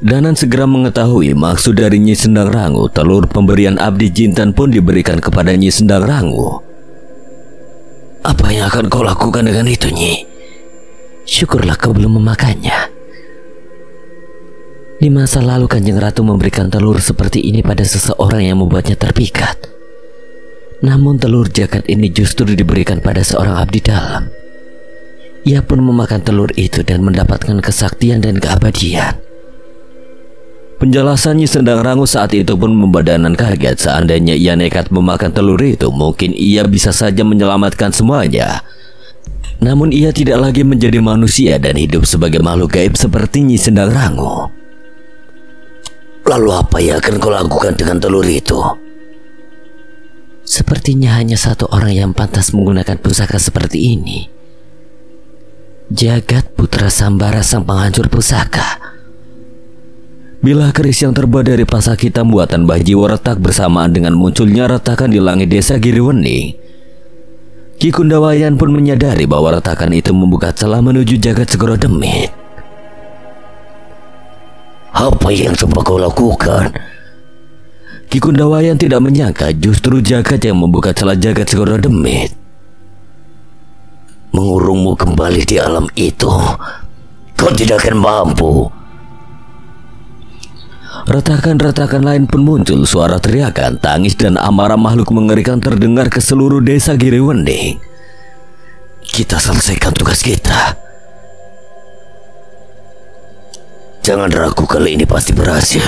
Danan segera mengetahui maksud dari Nyi Sendang Rangu. Telur pemberian Abdi Jintan pun diberikan kepada Nyi Sendang Rangu. Apa yang akan kau lakukan dengan itu, Nyi? Syukurlah kau belum memakannya. Di masa lalu Kanjeng Ratu memberikan telur seperti ini pada seseorang yang membuatnya terpikat. Namun telur Jagat ini justru diberikan pada seorang abdi dalam. Ia pun memakan telur itu dan mendapatkan kesaktian dan keabadian. Penjelasan Nyi Sendang Rangu saat itu pun membuat Danan kaget. Seandainya ia nekat memakan telur itu, mungkin ia bisa saja menyelamatkan semuanya. Namun ia tidak lagi menjadi manusia dan hidup sebagai makhluk gaib seperti Nyi Sendang Rangu. Lalu apa yang akan kau lakukan dengan telur itu? Sepertinya hanya satu orang yang pantas menggunakan pusaka seperti ini. Jagat putra Sambara sang penghancur pusaka. Bilah keris yang terbuat dari pasak hitam buatan Mbah Jiwo retak bersamaan dengan munculnya retakan di langit desa Giriwening. Ki Kundawayan pun menyadari bahwa retakan itu membuka celah menuju Jagat Segoro Demit. Apa yang coba kau lakukan? Ki Kundawayan tidak menyangka justru Jagat yang membuka celah Jagat Segoro Demit. Mengurungmu kembali di alam itu, kau tidak akan mampu. Retakan-retakan lain pun muncul. Suara teriakan, tangis dan amarah makhluk mengerikan terdengar ke seluruh desa Giriwening. Kita selesaikan tugas kita. Jangan ragu, kali ini pasti berhasil.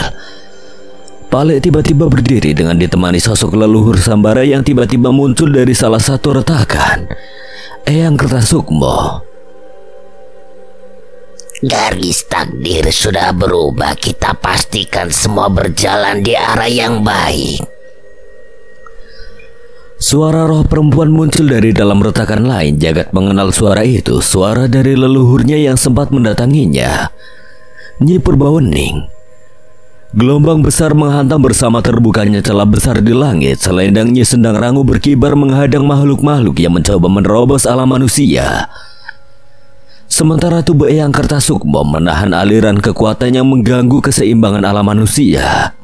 Pale tiba-tiba berdiri dengan ditemani sosok leluhur Sambara yang tiba-tiba muncul dari salah satu retakan. Eyang Kertasukmo. Garis takdir sudah berubah. Kita pastikan semua berjalan di arah yang baik. Suara roh perempuan muncul dari dalam retakan lain. Jagat mengenal suara itu. Suara dari leluhurnya yang sempat mendatanginya, Nyi Purbawening. Gelombang besar menghantam bersama terbukanya celah besar di langit. Selendang Nyi Sendang Rangu berkibar menghadang makhluk-makhluk yang mencoba menerobos alam manusia. Sementara tubuh Eyang Kertasukmo menahan aliran kekuatan yang mengganggu keseimbangan alam manusia.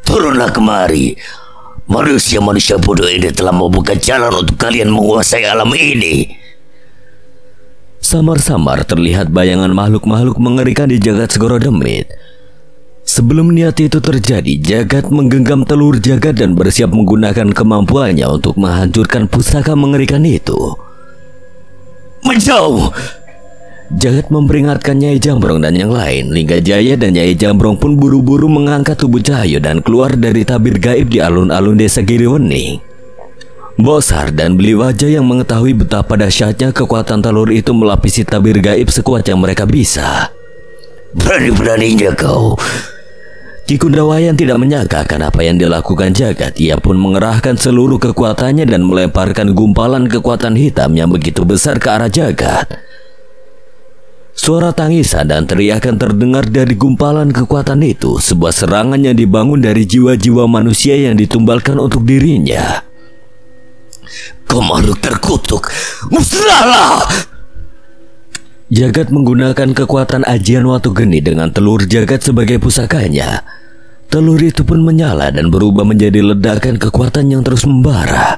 Turunlah kemari. Manusia-manusia bodoh ini telah membuka jalan untuk kalian menguasai alam ini. Samar-samar terlihat bayangan makhluk-makhluk mengerikan di jagat Segoro Demit. Sebelum niat itu terjadi, Jagat menggenggam telur jagat dan bersiap menggunakan kemampuannya untuk menghancurkan pusaka mengerikan itu. Menjauh! Jagat memperingatkan Nyai Jambrong dan yang lain. Linggajaya dan Nyai Jambrong pun buru-buru mengangkat tubuh Cahyo dan keluar dari tabir gaib di alun-alun desa Giriwening. Bosar dan Beli Wajah yang mengetahui betapa dahsyatnya kekuatan telur itu melapisi tabir gaib sekuat yang mereka bisa. Berani-beraninya kau. Ki Kundawayan tidak menyangka akan apa yang dilakukan Jagat. Ia pun mengerahkan seluruh kekuatannya dan melemparkan gumpalan kekuatan hitam yang begitu besar ke arah Jagat. Suara tangisan dan teriakan terdengar dari gumpalan kekuatan itu. Sebuah serangan yang dibangun dari jiwa-jiwa manusia yang ditumbalkan untuk dirinya. Kau makhluk terkutuk, musnahlah! Jagat menggunakan kekuatan ajian Watu Geni dengan telur Jagat sebagai pusakanya. Telur itu pun menyala dan berubah menjadi ledakan kekuatan yang terus membara.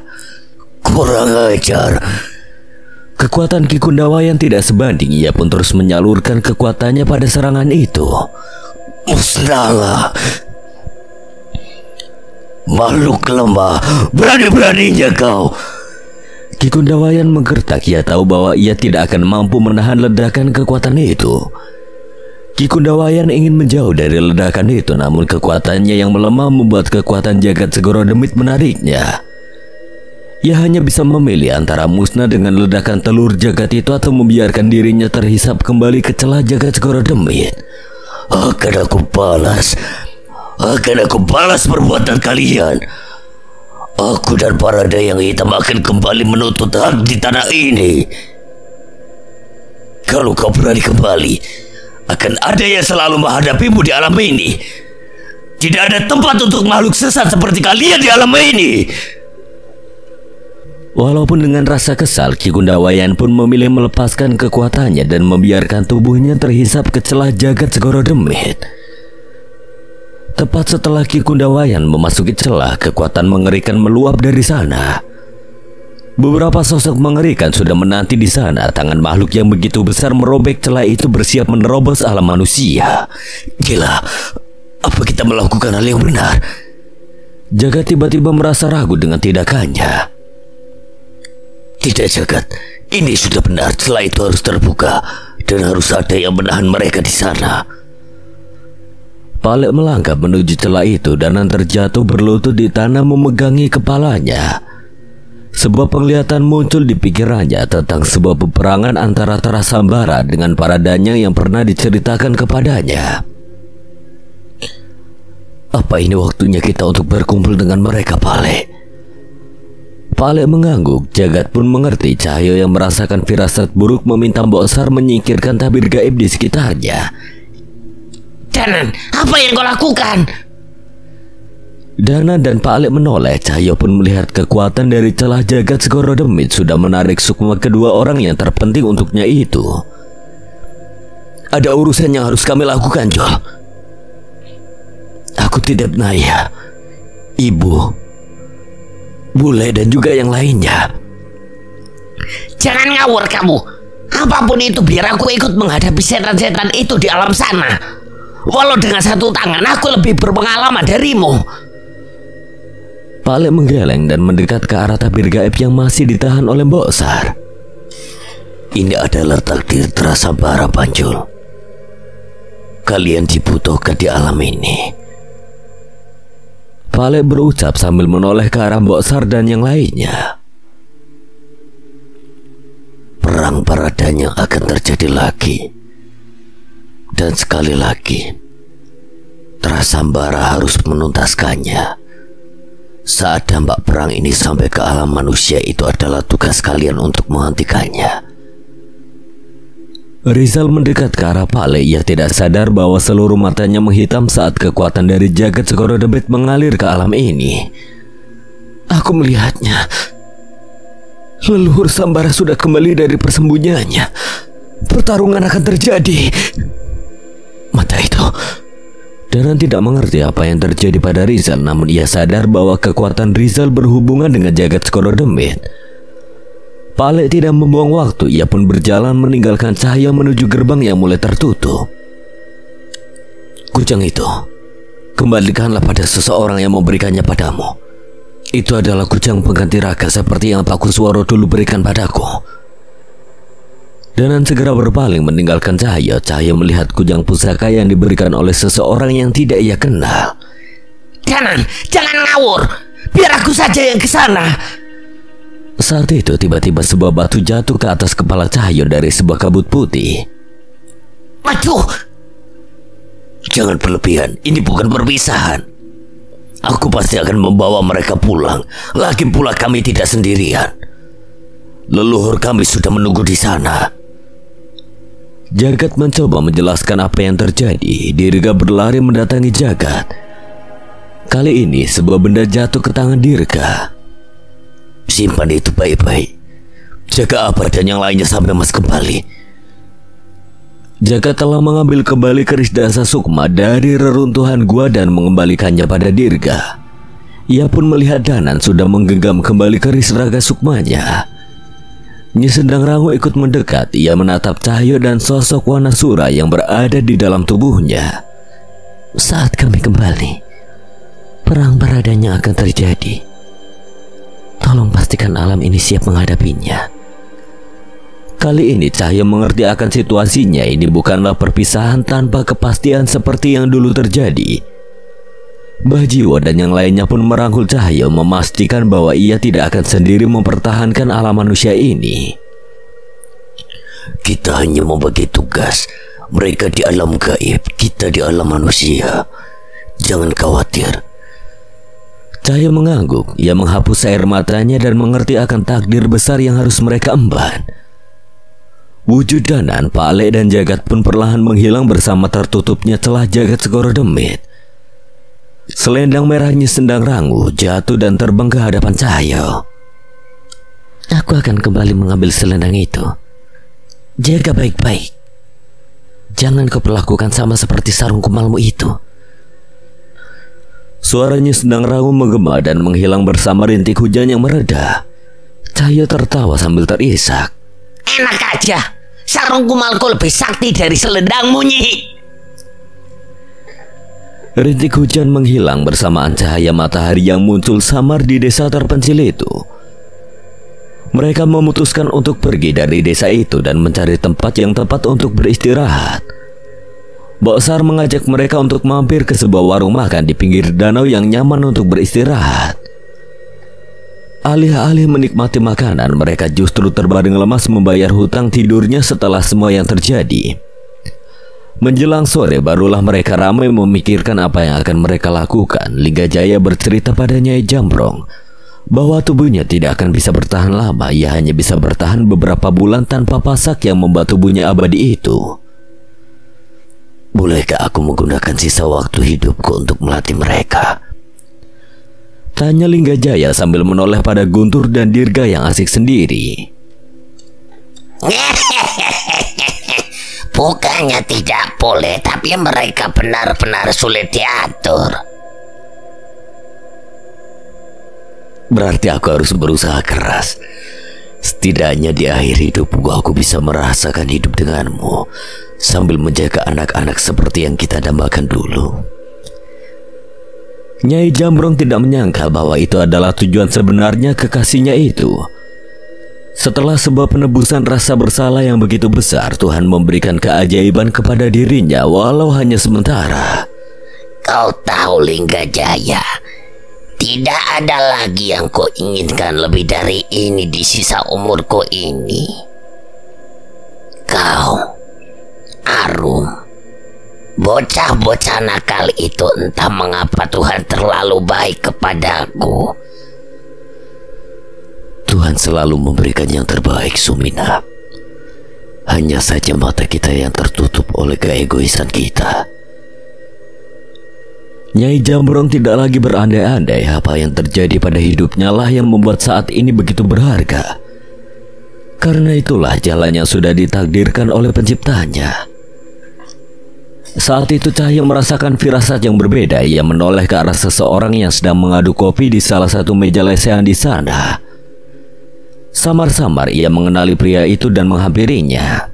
Kurang ajar. Kekuatan Ki Kundawayan tidak sebanding. Ia pun terus menyalurkan kekuatannya pada serangan itu. Musnahlah, makhluk lemah, berani-beraninya kau. Ki Kundawayan menggertak. Ia tahu bahwa ia tidak akan mampu menahan ledakan kekuatan itu. Ki Kundawayan ingin menjauh dari ledakan itu, namun kekuatannya yang melemah membuat kekuatan Jagat Segoro Demit menariknya. Ia hanya bisa memilih antara musnah dengan ledakan telur Jagat itu atau membiarkan dirinya terhisap kembali ke celah Jagat Segoro Demit. Akan aku balas perbuatan kalian. Aku dan para dayang hitam akan kembali menuntut hak di tanah ini. Kalau kau berani kembali, akan ada yang selalu menghadapimu di alam ini. Tidak ada tempat untuk makhluk sesat seperti kalian di alam ini. Walaupun dengan rasa kesal, Ki Kundawayan pun memilih melepaskan kekuatannya dan membiarkan tubuhnya terhisap ke celah Jagat Segoro Demit. Tepat setelah Ki Kundawayan memasuki celah, kekuatan mengerikan meluap dari sana. Beberapa sosok mengerikan sudah menanti di sana. Tangan makhluk yang begitu besar merobek celah itu bersiap menerobos alam manusia. Gila, apa kita melakukan hal yang benar? Jagat tiba-tiba merasa ragu dengan tindakannya. Tidak, Jagat, ini sudah benar. Celah itu harus terbuka dan harus ada yang menahan mereka di sana. Palek melangkah menuju celah itu dan terjatuh berlutut di tanah memegangi kepalanya. Sebuah penglihatan muncul di pikirannya tentang sebuah peperangan antara Tarasambara dengan para danyang yang pernah diceritakan kepadanya. Apa ini waktunya kita untuk berkumpul dengan mereka, Palek? Palek mengangguk. Jagat pun mengerti. Cahyo yang merasakan firasat buruk meminta Bosar menyingkirkan tabir gaib di sekitarnya. Danan, apa yang kau lakukan? Danan dan Pak Alek menoleh. Cahyo pun melihat kekuatan dari celah Jagat Segoro Demit sudah menarik sukma kedua orang yang terpenting untuknya itu. Ada urusan yang harus kami lakukan, Jol. Aku tidak Naya, Ibu, Bule dan juga yang lainnya. Jangan ngawur kamu. Apapun itu biar aku ikut menghadapi setan-setan itu di alam sana. Walau dengan satu tangan aku lebih berpengalaman darimu. Pak Alek menggeleng dan mendekat ke arah tabir gaib yang masih ditahan oleh Bosar. Ini adalah takdir Tarasambara, Panjul. Kalian dibutuhkan di alam ini. Pak Alek berucap sambil menoleh ke arah Bosar dan yang lainnya. Perang para danyang akan terjadi lagi. Dan sekali lagi, Tarasambara harus menuntaskannya. Saat dampak perang ini sampai ke alam manusia, itu adalah tugas kalian untuk menghentikannya. Rizal mendekat ke arah Pak Alek. Ia tidak sadar bahwa seluruh matanya menghitam saat kekuatan dari Jagat Segoro Demit mengalir ke alam ini. Aku melihatnya. Leluhur Sambara sudah kembali dari persembunyiannya. Pertarungan akan terjadi. Mata itu. Danan tidak mengerti apa yang terjadi pada Rizal, namun ia sadar bahwa kekuatan Rizal berhubungan dengan Jagat Segoro Demit. Pak Alek tidak membuang waktu. Ia pun berjalan meninggalkan Cahaya menuju gerbang yang mulai tertutup. Kujang itu, kembalikanlah pada seseorang yang memberikannya padamu. Itu adalah kujang pengganti raga seperti yang Pak Kusworo dulu berikan padaku. Danan segera berpaling meninggalkan Cahaya. Cahaya melihat kujang pusaka yang diberikan oleh seseorang yang tidak ia kenal. Jangan ngawur. Biar aku saja yang ke sana. Saat itu tiba-tiba sebuah batu jatuh ke atas kepala Cahaya dari sebuah kabut putih. Aduh, jangan berlebihan. Ini bukan perpisahan. Aku pasti akan membawa mereka pulang. Lagi pula kami tidak sendirian. Leluhur kami sudah menunggu di sana. Jagat mencoba menjelaskan apa yang terjadi. Dirga berlari mendatangi Jagat. Kali ini sebuah benda jatuh ke tangan Dirga. Simpan itu baik-baik. Jaga apa dan yang lainnya sampai Mas kembali. Jagat telah mengambil kembali keris Dasa Sukma dari reruntuhan gua dan mengembalikannya pada Dirga. Ia pun melihat Danan sudah menggenggam kembali keris raga Sukmanya. Nyi Sendang Rangu ikut mendekat. Ia menatap Cahaya dan sosok Wanasura yang berada di dalam tubuhnya. Saat kami kembali, perang beradanya akan terjadi. Tolong pastikan alam ini siap menghadapinya. Kali ini Cahaya mengerti akan situasinya. Ini bukanlah perpisahan tanpa kepastian seperti yang dulu terjadi. Mbah Jiwo dan yang lainnya pun merangkul Cahaya, memastikan bahwa ia tidak akan sendiri mempertahankan alam manusia ini. Kita hanya membagi tugas. Mereka di alam gaib, kita di alam manusia. Jangan khawatir. Cahaya mengangguk. Ia menghapus air matanya dan mengerti akan takdir besar yang harus mereka emban. Wujud Danan, Pak Alek dan Jagat pun perlahan menghilang bersama tertutupnya celah Jagat Segoro Demit. Selendang merahnya Sendang Rangu jatuh dan terbang ke hadapan Cahaya. Aku akan kembali mengambil selendang itu. Jaga baik-baik. Jangan kau perlakukan sama seperti sarung kumalmu itu. Suaranya Sendang Rangu menggema dan menghilang bersama rintik hujan yang mereda. Cahaya tertawa sambil terisak. Enak aja. Sarung kumalku lebih sakti dari selendangmu, Nyi. Rintik hujan menghilang bersamaan cahaya matahari yang muncul samar di desa terpencil itu. Mereka memutuskan untuk pergi dari desa itu dan mencari tempat yang tepat untuk beristirahat. Mbok Sar mengajak mereka untuk mampir ke sebuah warung makan di pinggir danau yang nyaman untuk beristirahat. Alih-alih menikmati makanan, mereka justru terbaring lemas membayar hutang tidurnya setelah semua yang terjadi. Menjelang sore barulah mereka ramai memikirkan apa yang akan mereka lakukan. Linggajaya bercerita pada Nyai Jambrong bahwa tubuhnya tidak akan bisa bertahan lama. Ia hanya bisa bertahan beberapa bulan tanpa pasak yang membuat tubuhnya abadi itu. Bolehkah aku menggunakan sisa waktu hidupku untuk melatih mereka? Tanya Linggajaya sambil menoleh pada Guntur dan Dirga yang asik sendiri. Bukannya tidak boleh, tapi mereka benar-benar sulit diatur. Berarti aku harus berusaha keras. Setidaknya di akhir hidupku aku bisa merasakan hidup denganmu sambil menjaga anak-anak seperti yang kita dambakan dulu. Nyai Jambrong tidak menyangka bahwa itu adalah tujuan sebenarnya kekasihnya itu. Setelah sebuah penebusan rasa bersalah yang begitu besar, Tuhan memberikan keajaiban kepada dirinya walau hanya sementara. Kau tahu Linggajaya, tidak ada lagi yang kau inginkan lebih dari ini di sisa umurku ini. Kau, Arum, bocah-bocah nakal itu entah mengapa Tuhan terlalu baik kepadaku. Tuhan selalu memberikan yang terbaik, Sumina. Hanya saja mata kita yang tertutup oleh keegoisan kita. Nyai Jambrong tidak lagi berandai-andai. Apa yang terjadi pada hidupnya lah yang membuat saat ini begitu berharga. Karena itulah jalan yang sudah ditakdirkan oleh penciptanya. Saat itu Cahaya merasakan firasat yang berbeda. Ia menoleh ke arah seseorang yang sedang mengaduk kopi di salah satu meja lesehan di sana. Samar-samar ia mengenali pria itu dan menghampirinya.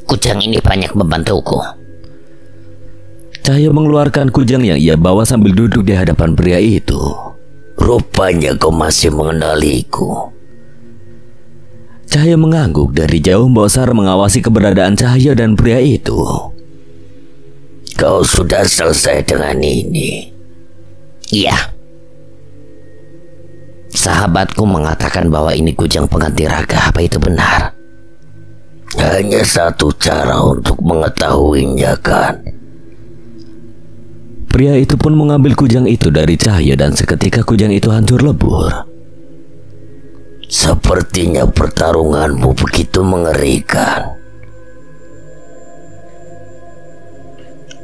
Kujang ini banyak membantuku. Cahyo mengeluarkan kujang yang ia bawa sambil duduk di hadapan pria itu. Rupanya kau masih mengenaliku. Cahyo mengangguk. Dari jauh Bosar mengawasi keberadaan Cahyo dan pria itu. Kau sudah selesai dengan ini? Iya. Sahabatku mengatakan bahwa ini kujang pengganti raga. Apa itu benar? Hanya satu cara untuk mengetahuinya, kan? Pria itu pun mengambil kujang itu dari Cahyo dan seketika kujang itu hancur lebur. Sepertinya pertarunganmu begitu mengerikan.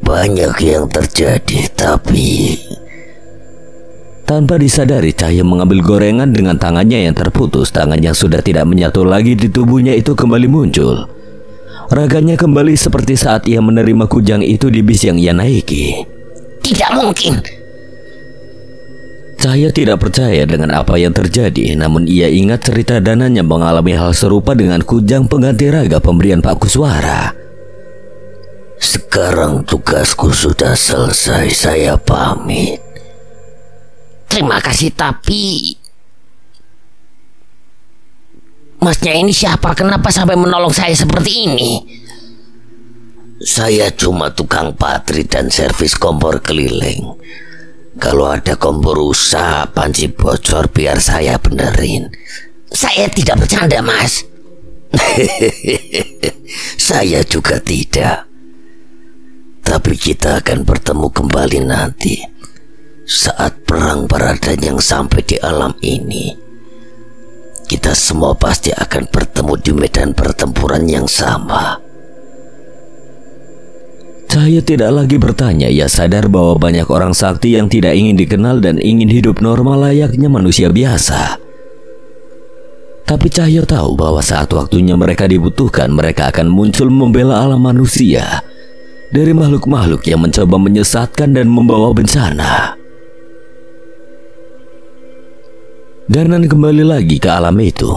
Banyak yang terjadi, tapi... Tanpa disadari, Cahyo mengambil gorengan dengan tangannya yang terputus. Tangan yang sudah tidak menyatu lagi di tubuhnya itu kembali muncul. Raganya kembali seperti saat ia menerima kujang itu di bis yang ia naiki. Tidak mungkin. Cahyo tidak percaya dengan apa yang terjadi, namun ia ingat cerita Danan yang mengalami hal serupa dengan kujang pengganti raga pemberian Pak Kuswara. Sekarang tugasku sudah selesai, saya pamit. Terima kasih, tapi... Masnya ini siapa? Kenapa sampai menolong saya seperti ini? Saya cuma tukang patri dan servis kompor keliling. Kalau ada kompor rusak, panci bocor, biar saya benerin. Saya tidak bercanda, Mas. Saya juga tidak. Tapi kita akan bertemu kembali nanti, saat perang Baradan yang sampai di alam ini. Kita semua pasti akan bertemu di medan pertempuran yang sama. Cahyo tidak lagi bertanya. Ia sadar bahwa banyak orang sakti yang tidak ingin dikenal dan ingin hidup normal layaknya manusia biasa. Tapi Cahyo tahu bahwa saat waktunya mereka dibutuhkan, mereka akan muncul membela alam manusia dari makhluk-makhluk yang mencoba menyesatkan dan membawa bencana. Danan kembali lagi ke alam itu.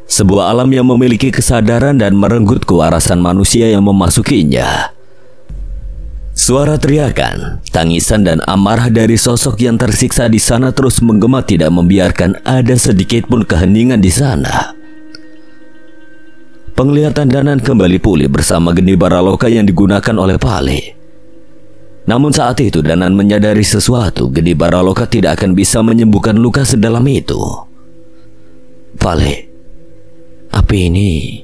Sebuah alam yang memiliki kesadaran dan merenggut kewarasan manusia yang memasukinya. Suara teriakan, tangisan dan amarah dari sosok yang tersiksa di sana terus menggema, tidak membiarkan ada sedikit pun keheningan di sana. Penglihatan Danan kembali pulih bersama geni Baraloka yang digunakan oleh Pale. Namun saat itu Danan menyadari sesuatu. Geni Baraloka tidak akan bisa menyembuhkan luka sedalam itu. Pale, api ini,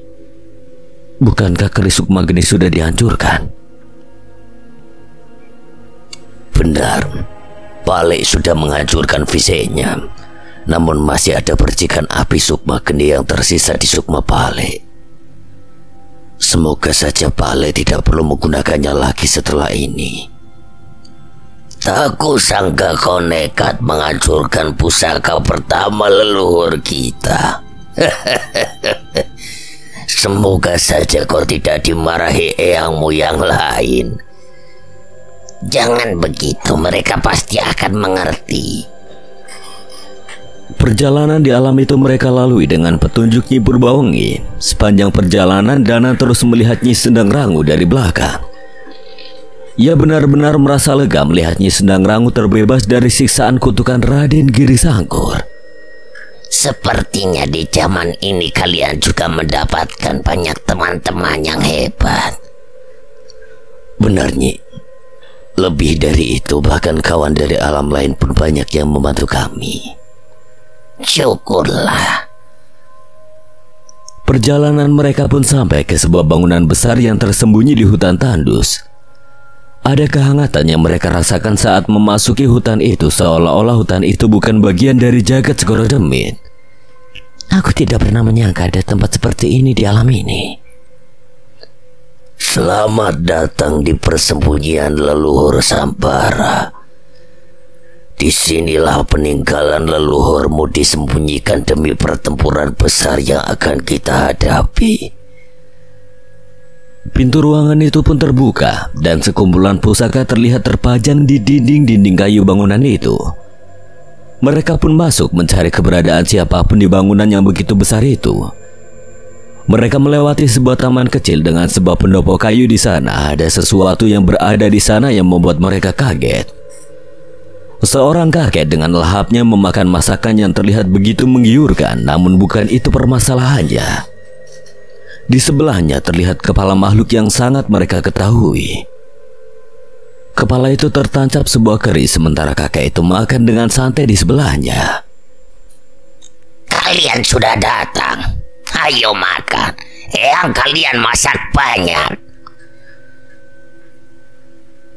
bukankah keris Sukma Geni sudah dihancurkan? Benar, Pale sudah menghancurkan fisiknya. Namun masih ada percikan api Sukma Geni yang tersisa di Sukma Pale. Semoga saja Pale tidak perlu menggunakannya lagi setelah ini. Tak kusangka kau nekat menghancurkan pusaka pertama leluhur kita. Semoga saja kau tidak dimarahi eyangmu yang lain. Jangan begitu, mereka pasti akan mengerti. Perjalanan di alam itu mereka lalui dengan petunjuk Nyi Purbawengi. Sepanjang perjalanan Danan terus melihat Nyi Sendang Rangu dari belakang. Ia benar-benar merasa lega melihat Nyi Sendang Rangu terbebas dari siksaan kutukan Raden Giri Sangkur. Sepertinya di zaman ini kalian juga mendapatkan banyak teman-teman yang hebat. Benar, Nyi. Lebih dari itu, bahkan kawan dari alam lain pun banyak yang membantu kami. Syukurlah. Perjalanan mereka pun sampai ke sebuah bangunan besar yang tersembunyi di hutan tandus. Ada kehangatan yang mereka rasakan saat memasuki hutan itu, seolah-olah hutan itu bukan bagian dari jagat Segoro Demit. Aku tidak pernah menyangka ada tempat seperti ini di alam ini. Selamat datang di persembunyian leluhur Sambara. Disinilah peninggalan leluhurmu disembunyikan demi pertempuran besar yang akan kita hadapi. Pintu ruangan itu pun terbuka dan sekumpulan pusaka terlihat terpajang di dinding-dinding kayu bangunan itu. Mereka pun masuk mencari keberadaan siapapun di bangunan yang begitu besar itu. Mereka melewati sebuah taman kecil dengan sebuah pendopo kayu di sana. Ada sesuatu yang berada di sana yang membuat mereka kaget. Seorang kakek dengan lahapnya memakan masakan yang terlihat begitu menggiurkan, namun bukan itu permasalahannya. Di sebelahnya terlihat kepala makhluk yang sangat mereka ketahui. Kepala itu tertancap sebuah keris, sementara kakek itu makan dengan santai di sebelahnya. Kalian sudah datang. Ayo makan. Yang kalian masak banyak.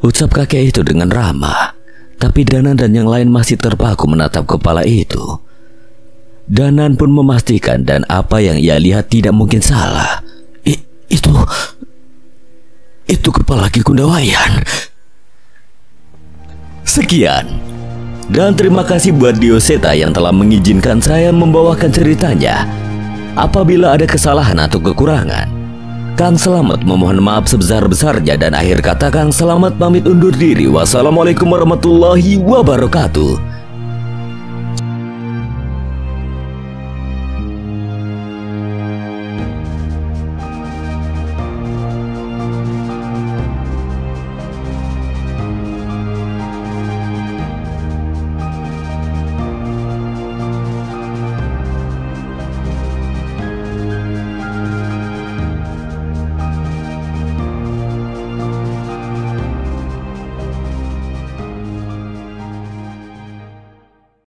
Ucap kakek itu dengan ramah. Tapi Danan dan yang lain masih terpaku menatap kepala itu. Danan pun memastikan dan apa yang ia lihat tidak mungkin salah. Itu kepala Ki Kundawayan. Sekian. Dan terima kasih buat Dioseta yang telah mengizinkan saya membawakan ceritanya. Apabila ada kesalahan atau kekurangan, Kang Selamat memohon maaf sebesar-besarnya, dan akhir kata Kang Selamat pamit undur diri. Wassalamualaikum warahmatullahi wabarakatuh.